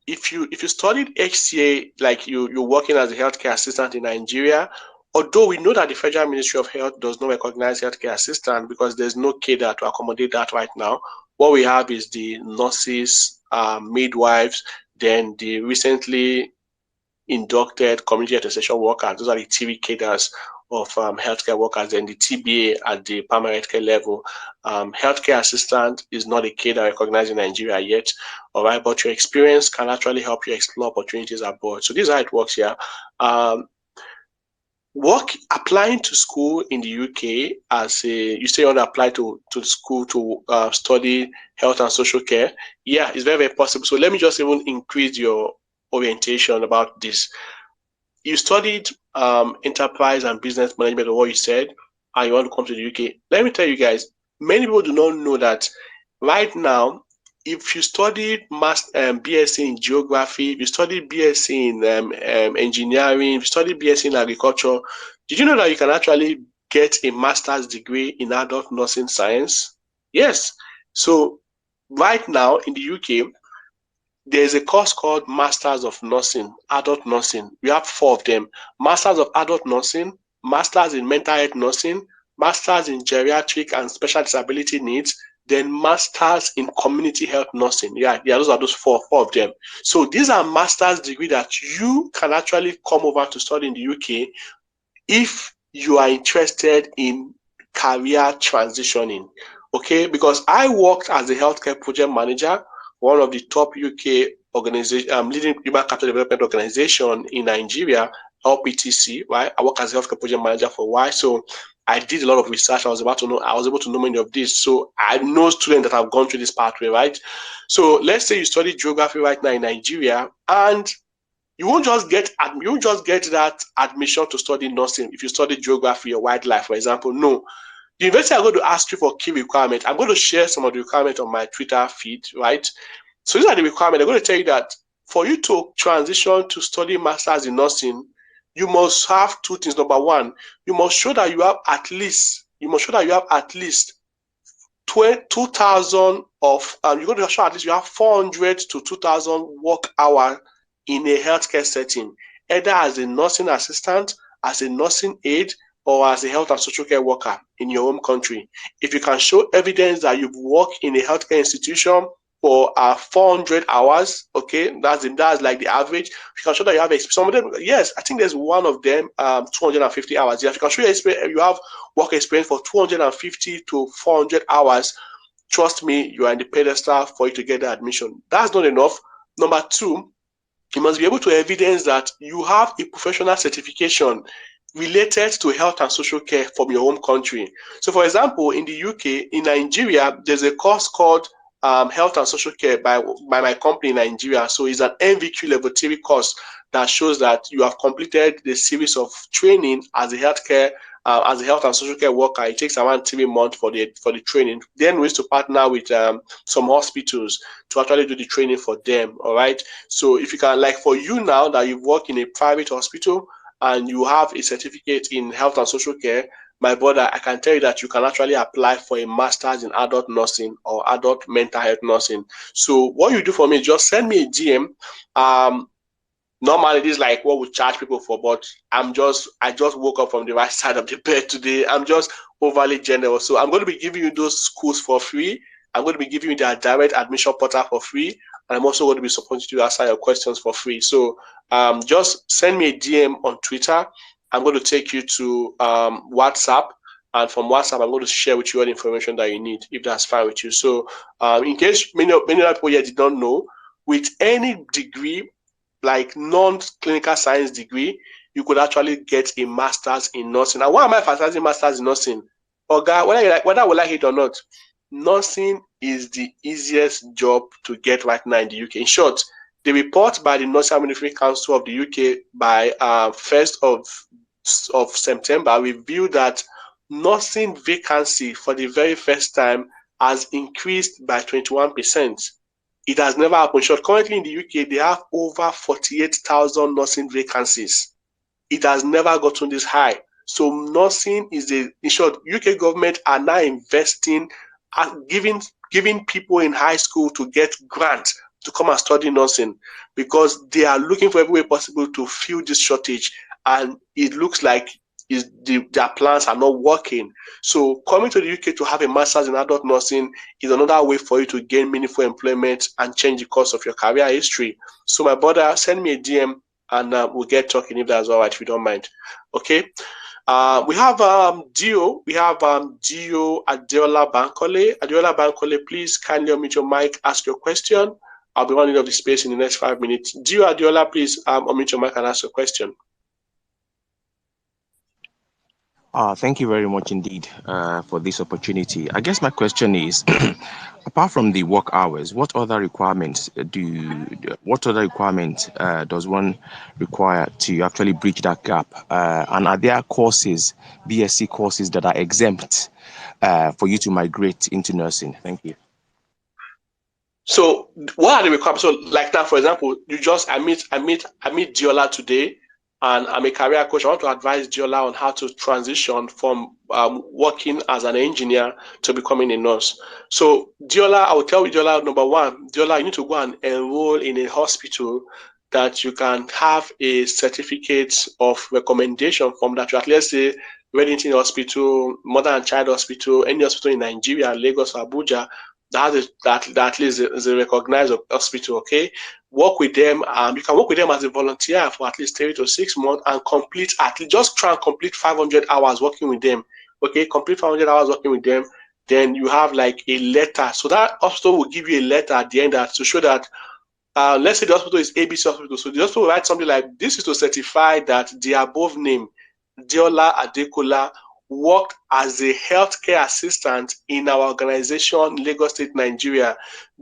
if you studied HCA, like you're working as a healthcare assistant in Nigeria, although we know that the Federal Ministry of Health does not recognize healthcare assistant because there's no cadre to accommodate that right now. What we have is the nurses, midwives, then the recently inducted community health extension workers. Those are the TV cadres of healthcare workers. Then the TBA at the primary healthcare level. Healthcare assistant is not a cadre recognized in Nigeria yet, all right, but your experience can actually help you explore opportunities abroad. So this is how it works here. Applying to school in the UK as you say you want to apply to school to study health and social care. Yeah, it's very, very possible. So let me just even increase your orientation about this. You studied enterprise and business management, or what you said, and you want to come to the UK. Let me tell you guys, many people do not know that right now, if you studied BSc in geography, if you studied BSc in engineering, if you studied BSc in agriculture, did you know that you can actually get a master's degree in adult nursing science? Yes. So right now in the UK, there's a course called Masters of Nursing, Adult Nursing. We have 4 of them. Masters of Adult Nursing, Masters in Mental Health Nursing, Masters in Geriatric and Special Disability Needs, then Masters in Community Health Nursing. Yeah, those are those four of them. So these are master's degree that you can actually come over to study in the UK if you are interested in career transitioning. Okay, because I worked as a healthcare project manager, one of the top UK organization, leading human capital development organization in Nigeria, LPTC, right? I work as a healthcare project manager for a while, so I did a lot of research. I was able to know many of this. So I know students that have gone through this pathway, right? So let's say you study geography right now in Nigeria, and you won't just get that admission to study nursing if you study geography or wildlife, for example. No. The university are going to ask you for key requirements. I'm going to share some of the requirements on my Twitter feed, right? So these are the requirements. They're going to tell you that for you to transition to study masters in nursing, you must have 2 things. Number one, you must show that you have at least 2,000 of you're going to show at least you have 400 to 2,000 work hours in a healthcare setting, either as a nursing assistant, as a nursing aide, or as a health and social care worker in your home country. If you can show evidence that you've worked in a healthcare institution for 400 hours, okay, that's like the average. If you can show that you have some of them, yes, I think there's one of them, 250 hours. Yeah, if you can show you have work experience for 250 to 400 hours, trust me, you are in the pedestal for you to get the admission. That's not enough. Number two, you must be able to evidence that you have a professional certification related to health and social care from your home country. So, for example, in the UK, in Nigeria, there's a course called Health and Social Care by my company in Nigeria. So, it's an NVQ level 3 course that shows that you have completed the series of training as a healthcare as a health and social care worker. It takes around 3 months for the training. Then we used to partner with some hospitals to actually do the training for them. All right. So if you can, like for you now that you work in a private hospital and you have a certificate in health and social care, my brother, I can tell you that you can actually apply for a master's in adult nursing or adult mental health nursing. So what you do for me is just send me a DM. Normally, this is like what we charge people for, but I just woke up from the right side of the bed today. I'm just overly generous. So I'm going to be giving you those schools for free. I'm going to be giving you their direct admission portal for free. And I'm also going to be supporting you to answer your questions for free. So just send me a DM on Twitter. I'm going to take you to WhatsApp. And from WhatsApp, I'm going to share with you all the information that you need, if that's fine with you. So in case many other people here did not know, with any degree, like non-clinical science degree, you could actually get a master's in nursing. And why am I emphasizing masters in nursing? Whether we like it or not, nursing is the easiest job to get right now in the UK. In short, the report by the Nursing and Midwifery Council of the UK by 1st of September revealed that nursing vacancy for the very first time has increased by 21%. It has never happened. Short, currently in the UK, they have over 48,000 nursing vacancies. It has never gotten this high. So nursing is in short, UK government are now investing and giving people in high school to get grants to come and study nursing because they are looking for every way possible to fill this shortage, and it looks like their plans are not working. So coming to the UK to have a master's in adult nursing is another way for you to gain meaningful employment and change the course of your career history. So my brother, send me a DM and we'll get talking if that's all right, if you don't mind. Okay. We have Dio. We have Dio Adeola Bankole. Adeola Bankole, please kindly unmute your mic, ask your question. I'll be running out of the space in the next 5 minutes. Dio Adeola, please unmute your mic and ask your question. Thank you very much indeed for this opportunity. I guess my question is, apart from the work hours, what other requirements does one require to actually bridge that gap? And are there courses, BSc courses, that are exempt for you to migrate into nursing? Thank you. So what are the requirements? So like that, for example, I meet Diola today, and I'm a career coach. I want to advise Diola on how to transition from working as an engineer to becoming a nurse. So Diola, I will tell you, Diola, number one, Diola, you need to go and enroll in a hospital that you can have a certificate of recommendation from, that you at least say Reddington Hospital, Mother and Child Hospital, any hospital in Nigeria, Lagos or Abuja, that at least is a recognized hospital. Okay, work with them. You can work with them as a volunteer for at least 3 to 6 months and complete, at least just try and complete 500 hours working with them. Okay, complete 500 hours working with them. Then you have like a letter. So that hospital will give you a letter at the end to show that, let's say the hospital is ABC Hospital. So the hospital will write something like, this is to certify that the above name, Diola Adekola, worked as a healthcare assistant in our organization, Lagos State, Nigeria.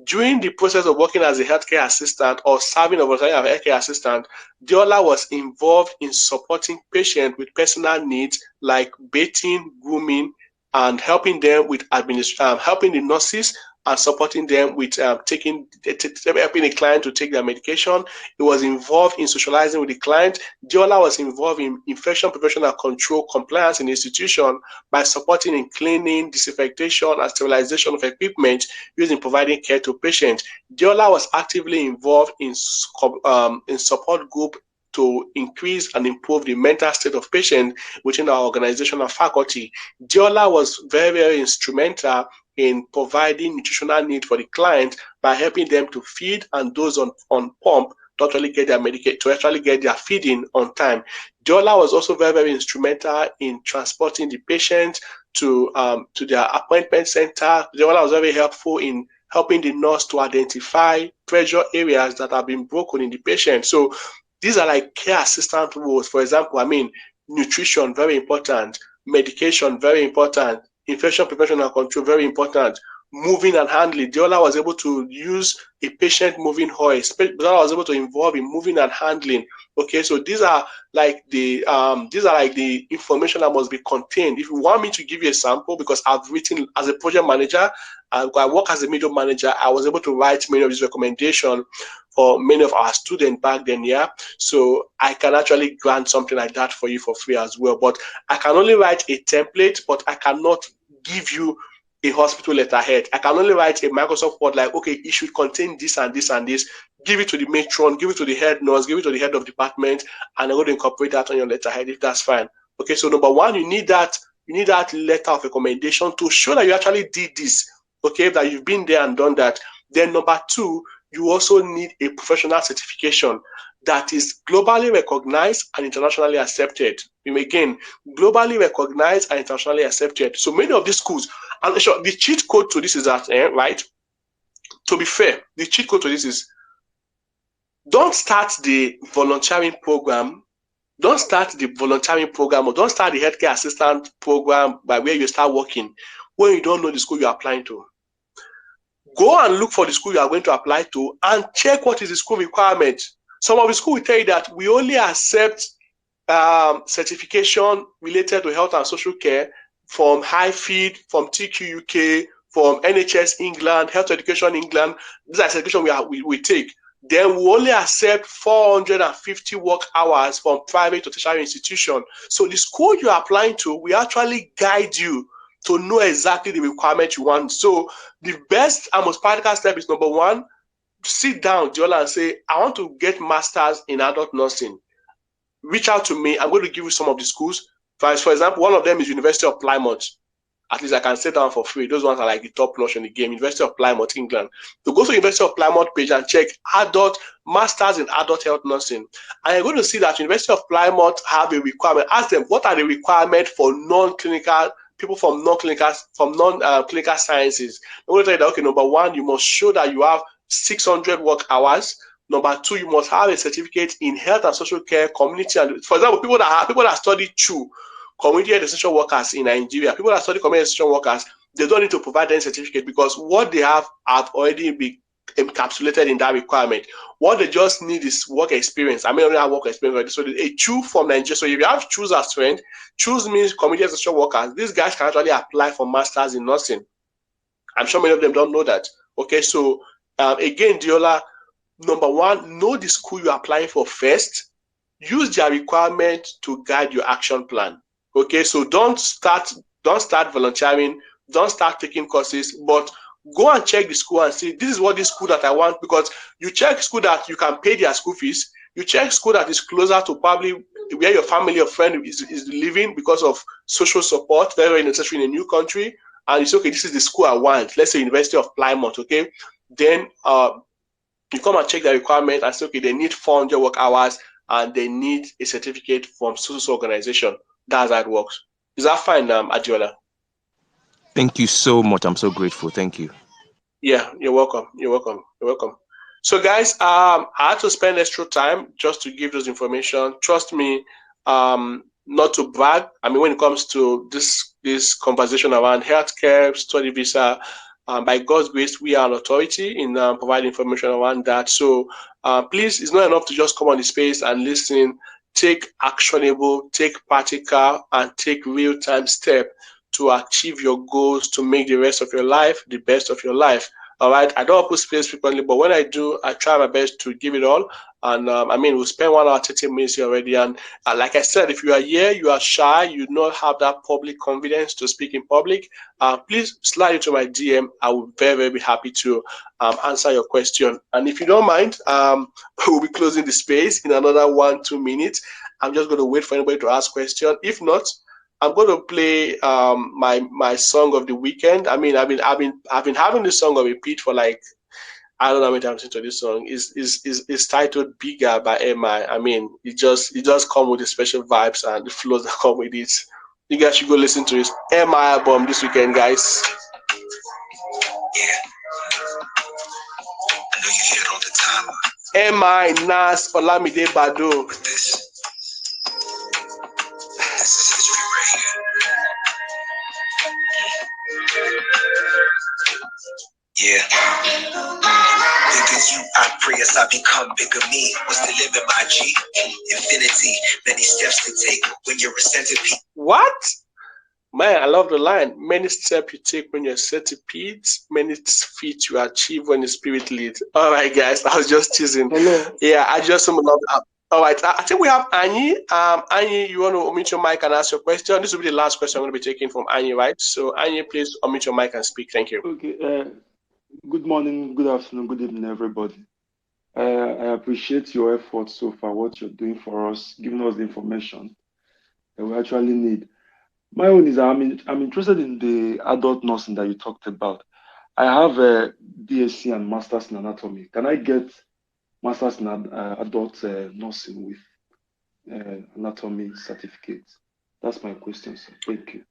During the process of working as a healthcare assistant or serving as a healthcare assistant, Diola was involved in supporting patients with personal needs like bathing, grooming, and helping them with helping the nurses and supporting them with helping the client to take their medication. He was involved in socializing with the client. Diola was involved in infection prevention and control compliance in the institution by supporting in cleaning, disinfection, and sterilization of equipment used in providing care to patients. Diola was actively involved in support group to increase and improve the mental state of patients within our organization and faculty. Diola was very, very instrumental in providing nutritional need for the client by helping them to feed and those on pump to actually get their to actually get their feeding on time. Diola was also very, very instrumental in transporting the patient to their appointment center. Diola was very helpful in helping the nurse to identify pressure areas that have been broken in the patient. So these are like care assistant roles. For example, nutrition, very important. Medication, very important. Infection prevention and control, very important. Moving and handling. Diola was able to use a patient moving hoist. Diola was able to involve in moving and handling. Okay, so these are like the information that must be contained. If you want me to give you a sample, because I've written as a project manager, I work as a media manager, I was able to write many of these recommendations for many of our students back then, yeah. So I can actually grant something like that for you for free as well. But I can only write a template, but I cannot give you a hospital letterhead. I can only write a Microsoft Word like, okay, it should contain this and this and this. Give it to the matron, give it to the head nurse, give it to the head of department, and I'm going to incorporate that on your letterhead if that's fine. Okay, so number one, you need that letter of recommendation to show that you actually did this. Okay, that you've been there and done that. Then number two, you also need a professional certification that is globally recognized and internationally accepted. Again, globally recognized and internationally accepted. So many of these schools, and the cheat code to this is that, right? To be fair, the cheat code to this is, don't start the volunteering program. Don't start the volunteering program, or don't start the healthcare assistant program by where you start working when you don't know the school you're applying to. Go and look for the school you are going to apply to and check what is the school requirement. Some of the school will tell you that we only accept certification related to health and social care from HighFeed, from TQ UK, from NHS England, Health Education England. These are certification we take. Then we only accept 450 work hours from private or tertiary institution. So the school you're applying to, we actually guide you to know exactly the requirement you want. So the best and most practical step is number one, sit down, Diola, and say, I want to get masters in adult nursing. Reach out to me. I'm going to give you some of the schools. For example, one of them is University of Plymouth. At least I can sit down for free. Those ones are like the top notch in the game. University of Plymouth, England. So go to University of Plymouth page and check adult masters in adult health nursing. And you're going to see that University of Plymouth have a requirement. Ask them, what are the requirements for non-clinical people from non-clinical sciences? I'm going to tell you that, okay, number one, you must show that you have 600 work hours. Number two, you must have a certificate in health and social care, community, and for example, people that study CHU, community and essential workers in Nigeria, people that study community and essential workers, they don't need to provide any certificate because what they have already been encapsulated in that requirement. What they just need is work experience. I mean, only have work experience already. So a CHU from Nigeria. So if you have CHUs as friend, CHUs means community and essential workers. These guys can actually apply for masters in nursing. I'm sure many of them don't know that. Okay, so again, Diola, number one, know the school you're applying for first. Use their requirement to guide your action plan. Okay, so don't start volunteering, don't start taking courses, but go and check the school and see, this is what this school that I want, because you check school that you can pay their school fees, you check school that is closer to probably where your family or friend is living because of social support, very, very necessary in a new country, and you say, okay, this is the school I want, let's say University of Plymouth, okay? Then you come and check the requirement and say, okay, they need 400 work hours and they need a certificate from social organization. That's how it works. Is that fine, Adiola? Thank you so much. I'm so grateful. Thank you. Yeah, you're welcome. You're welcome. You're welcome. So, guys, I had to spend extra time just to give those information. Trust me, not to brag. I mean, when it comes to this conversation around healthcare, study visa, by God's grace, we are an authority in providing information around that. So please, it's not enough to just come on the space and listen. Take actionable, take practical, and take real-time step to achieve your goals, to make the rest of your life the best of your life. All right, I don't put space frequently, but when I do, I try my best to give it all. And I mean, we spent 1 hour 30 minutes here already. And like I said, if you are here, you are shy, you do not have that public confidence to speak in public, please slide into my DM. I will very, very be happy to answer your question. And if you don't mind, we'll be closing the space in another 1-2 minutes. I'm just going to wait for anybody to ask question. If not, I'm going to play my song of the weekend. I mean, I've been having this song on repeat for like, I don't know how many times into this song. It's titled "Bigger" by MI. I mean, it just comes with the special vibes and the flows that come with it. You guys should go listen to his MI album this weekend, guys. Yeah. I know you hear it all the time. MI, Nas, Olamide Bado. With this is history right here. Yeah. Big as you, I pray as I become bigger me. What's the limit, my G? Infinity. Many steps to take when you're a centipede. What? Man, I love the line. Many steps you take when you're centipede, many feats you achieve when the spirit leads. All right, guys, I was just teasing. Hello. Yeah, I just love that. All right, I think we have Annie. Annie, you want to unmute your mic and ask your question? This will be the last question I'm going to be taking from Annie, right? So, Annie, please unmute your mic and speak. Thank you. Okay. Good morning, good afternoon, good evening, everybody. I appreciate your efforts so far, what you're doing for us, giving us the information that we actually need. My own is I'm interested in the adult nursing that you talked about. I have a BSc and Masters in Anatomy. Can I get Masters in adult nursing with anatomy certificate? That's my question, sir. Thank you.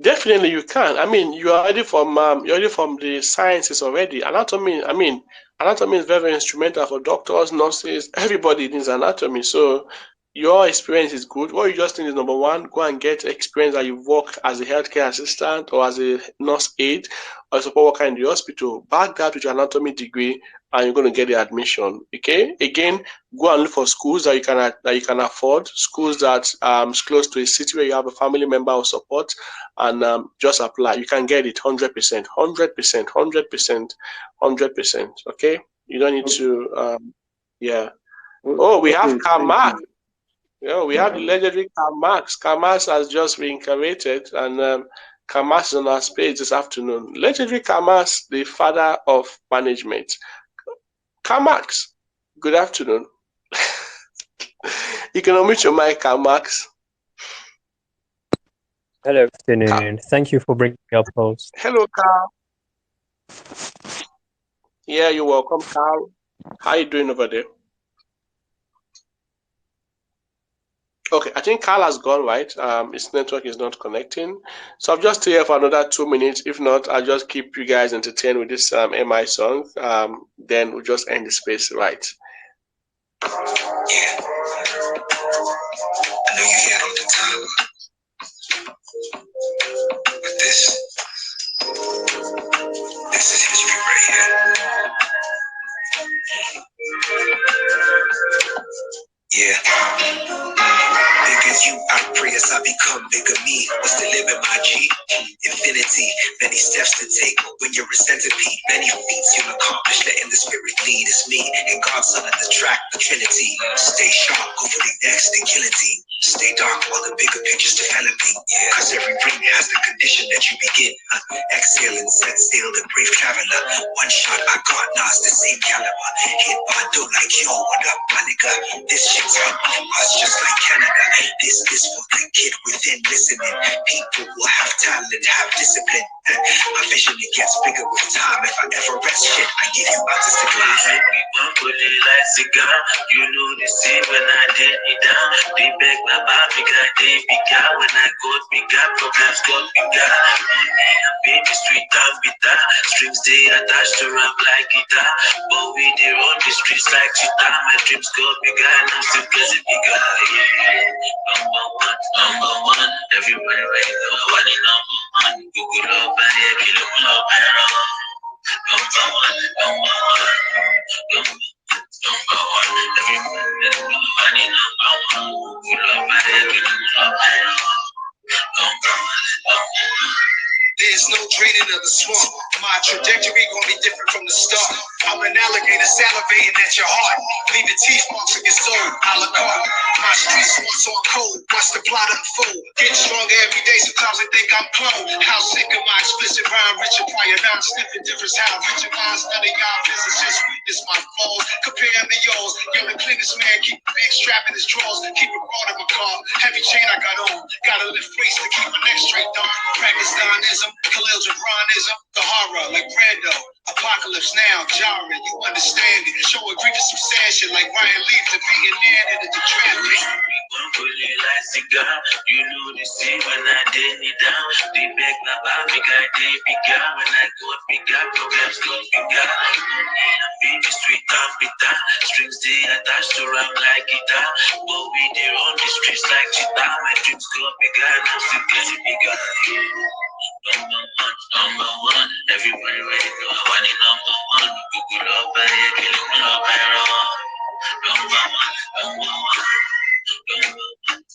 Definitely, you can. I mean, you're already from the sciences already. Anatomy. I mean, anatomy is very, very instrumental for doctors, nurses. Everybody needs anatomy. So, your experience is good. What you just need is number one, go and get experience that you work as a healthcare assistant or as a nurse aide or support worker in the hospital. Back that with your anatomy degree, and you're going to get the admission. Okay. Again, go and look for schools that you can afford. Schools that is close to a city where you have a family member or support, and just apply. You can get it 100%, 100%, 100%, 100%. Okay. You don't need to. Yeah. Oh, we have Okay, thank Kamak. you. Yeah, we have the legendary Karl Marx. Karl Marx has just reincarnated, and Karl Marx is on our stage this afternoon. Legendary Karl Marx, the father of management. Karl Marx, good afternoon. You can unmute your mic, Karl Marx. Hello, afternoon. Thank you for bringing me up, host. Hello, Carl. Yeah, you're welcome, Carl. How are you doing over there? Okay, I think Carl has gone, right? His network is not connecting. So I'm just here for another 2 minutes. If not, I'll just keep you guys entertained with this MI song. Then we'll just end the space, right? Yeah. I know you hear all the time. But this is history right here. Yeah. Bigger you, I pray as I become bigger me. What's the limit, my G? Infinity. Many steps to take when you're a centipede. Many feats you'll accomplish, letting the spirit lead. It's me and God's son of the track, the Trinity. Stay sharp, go for the next and guillotine. Stay dark while the bigger picture's developing. Yeah. Cause every ring has the condition that you begin. Exhale and set sail, the brave traveler. One shot I got, now it's the same caliber. Hit by dough like yo, what up, my nigga? This shit's up on us just like Canada. This is for the kid within listening. People will have talent, have discipline. My vision, it gets bigger with time. If I ever rest shit, I give you artistic life. We bump with it like cigar. You know the scene when I did it down. They beg my baby, got they bigger. When I got bigger, problems got bigger. Money and baby, street and bitter. Strings they attached to rap like guitar. But we they run the streets like cheetah. My dreams got bigger and I'm still getting bigger. Yeah. Number one, everybody ready to go. One in number one, Google up and yeah, kill up and run. Number one, number one, everybody ready to go. One in number one, Google up and yeah, kill up and run. Number one. There's no draining of the swamp. My trajectory gonna be different from the start. I'm an alligator salivating at your heart, leaving teeth marks on your soul, a la carte. My street smarts on code, watch the plot unfold. Getting stronger every day, sometimes I think I'm cloned. How sick of my explicit rhyme, Richard Pryor, non-sniffing difference. How Richard minds, none of y'all business, just weakness, my foes. Compare to yours, yo, the cleanest man, keep a big strap in his drawers, keep it broad in my car. Heavy chain I got on, gotta lift weights to keep my neck straight, dog. Practice Donism, Khalil Gibranism, the horror like Brando. Apocalypse now, jarring, you understand it. Show a grief some sad shit like Ryan Leaf to being near to the traffic. Like cigar, you know the scene when I did it down. They beg my baby, got they bigger. When I got bigger, problems got bigger. Baby, street and bitter. Strings they attached to rap like guitar. But we they run the streets like cheetah. My dreams got bigger and I'm still getting bigger. Number one, everybody ready to go. One in number one, Google up and yeah, kill up and run. Number one,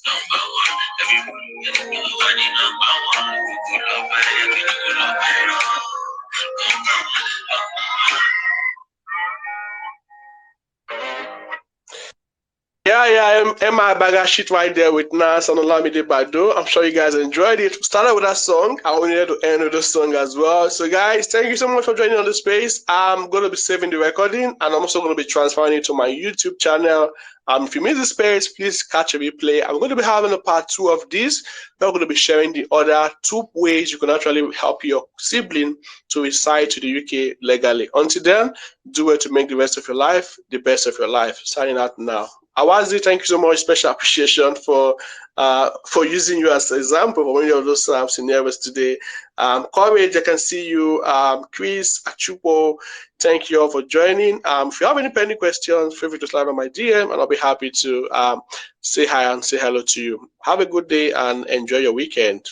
number one, everybody ready to go. One in number one, Google up and yeah, kill up and run. Number one. Yeah, Emma Baga shit right there with Nas and Olamide Bado. I'm sure you guys enjoyed it. We started with that song. I wanted to end with the song as well. So guys, thank you so much for joining on the space. I'm going to be saving the recording and I'm also going to be transferring it to my YouTube channel. If you miss the space, please catch a replay. I'm going to be having a part 2 of this. We're going to be sharing the other 2 ways you can actually help your sibling to reside to the UK legally. Until then, do it to make the rest of your life the best of your life. Signing out now. Awazi, thank you so much. Special appreciation for for using you as an example for many of those scenarios today. Courage, I can see you. Chris, Achupo, thank you all for joining. If you have any pending questions, feel free to slide on my DM, and I'll be happy to say hi and say hello to you. Have a good day and enjoy your weekend.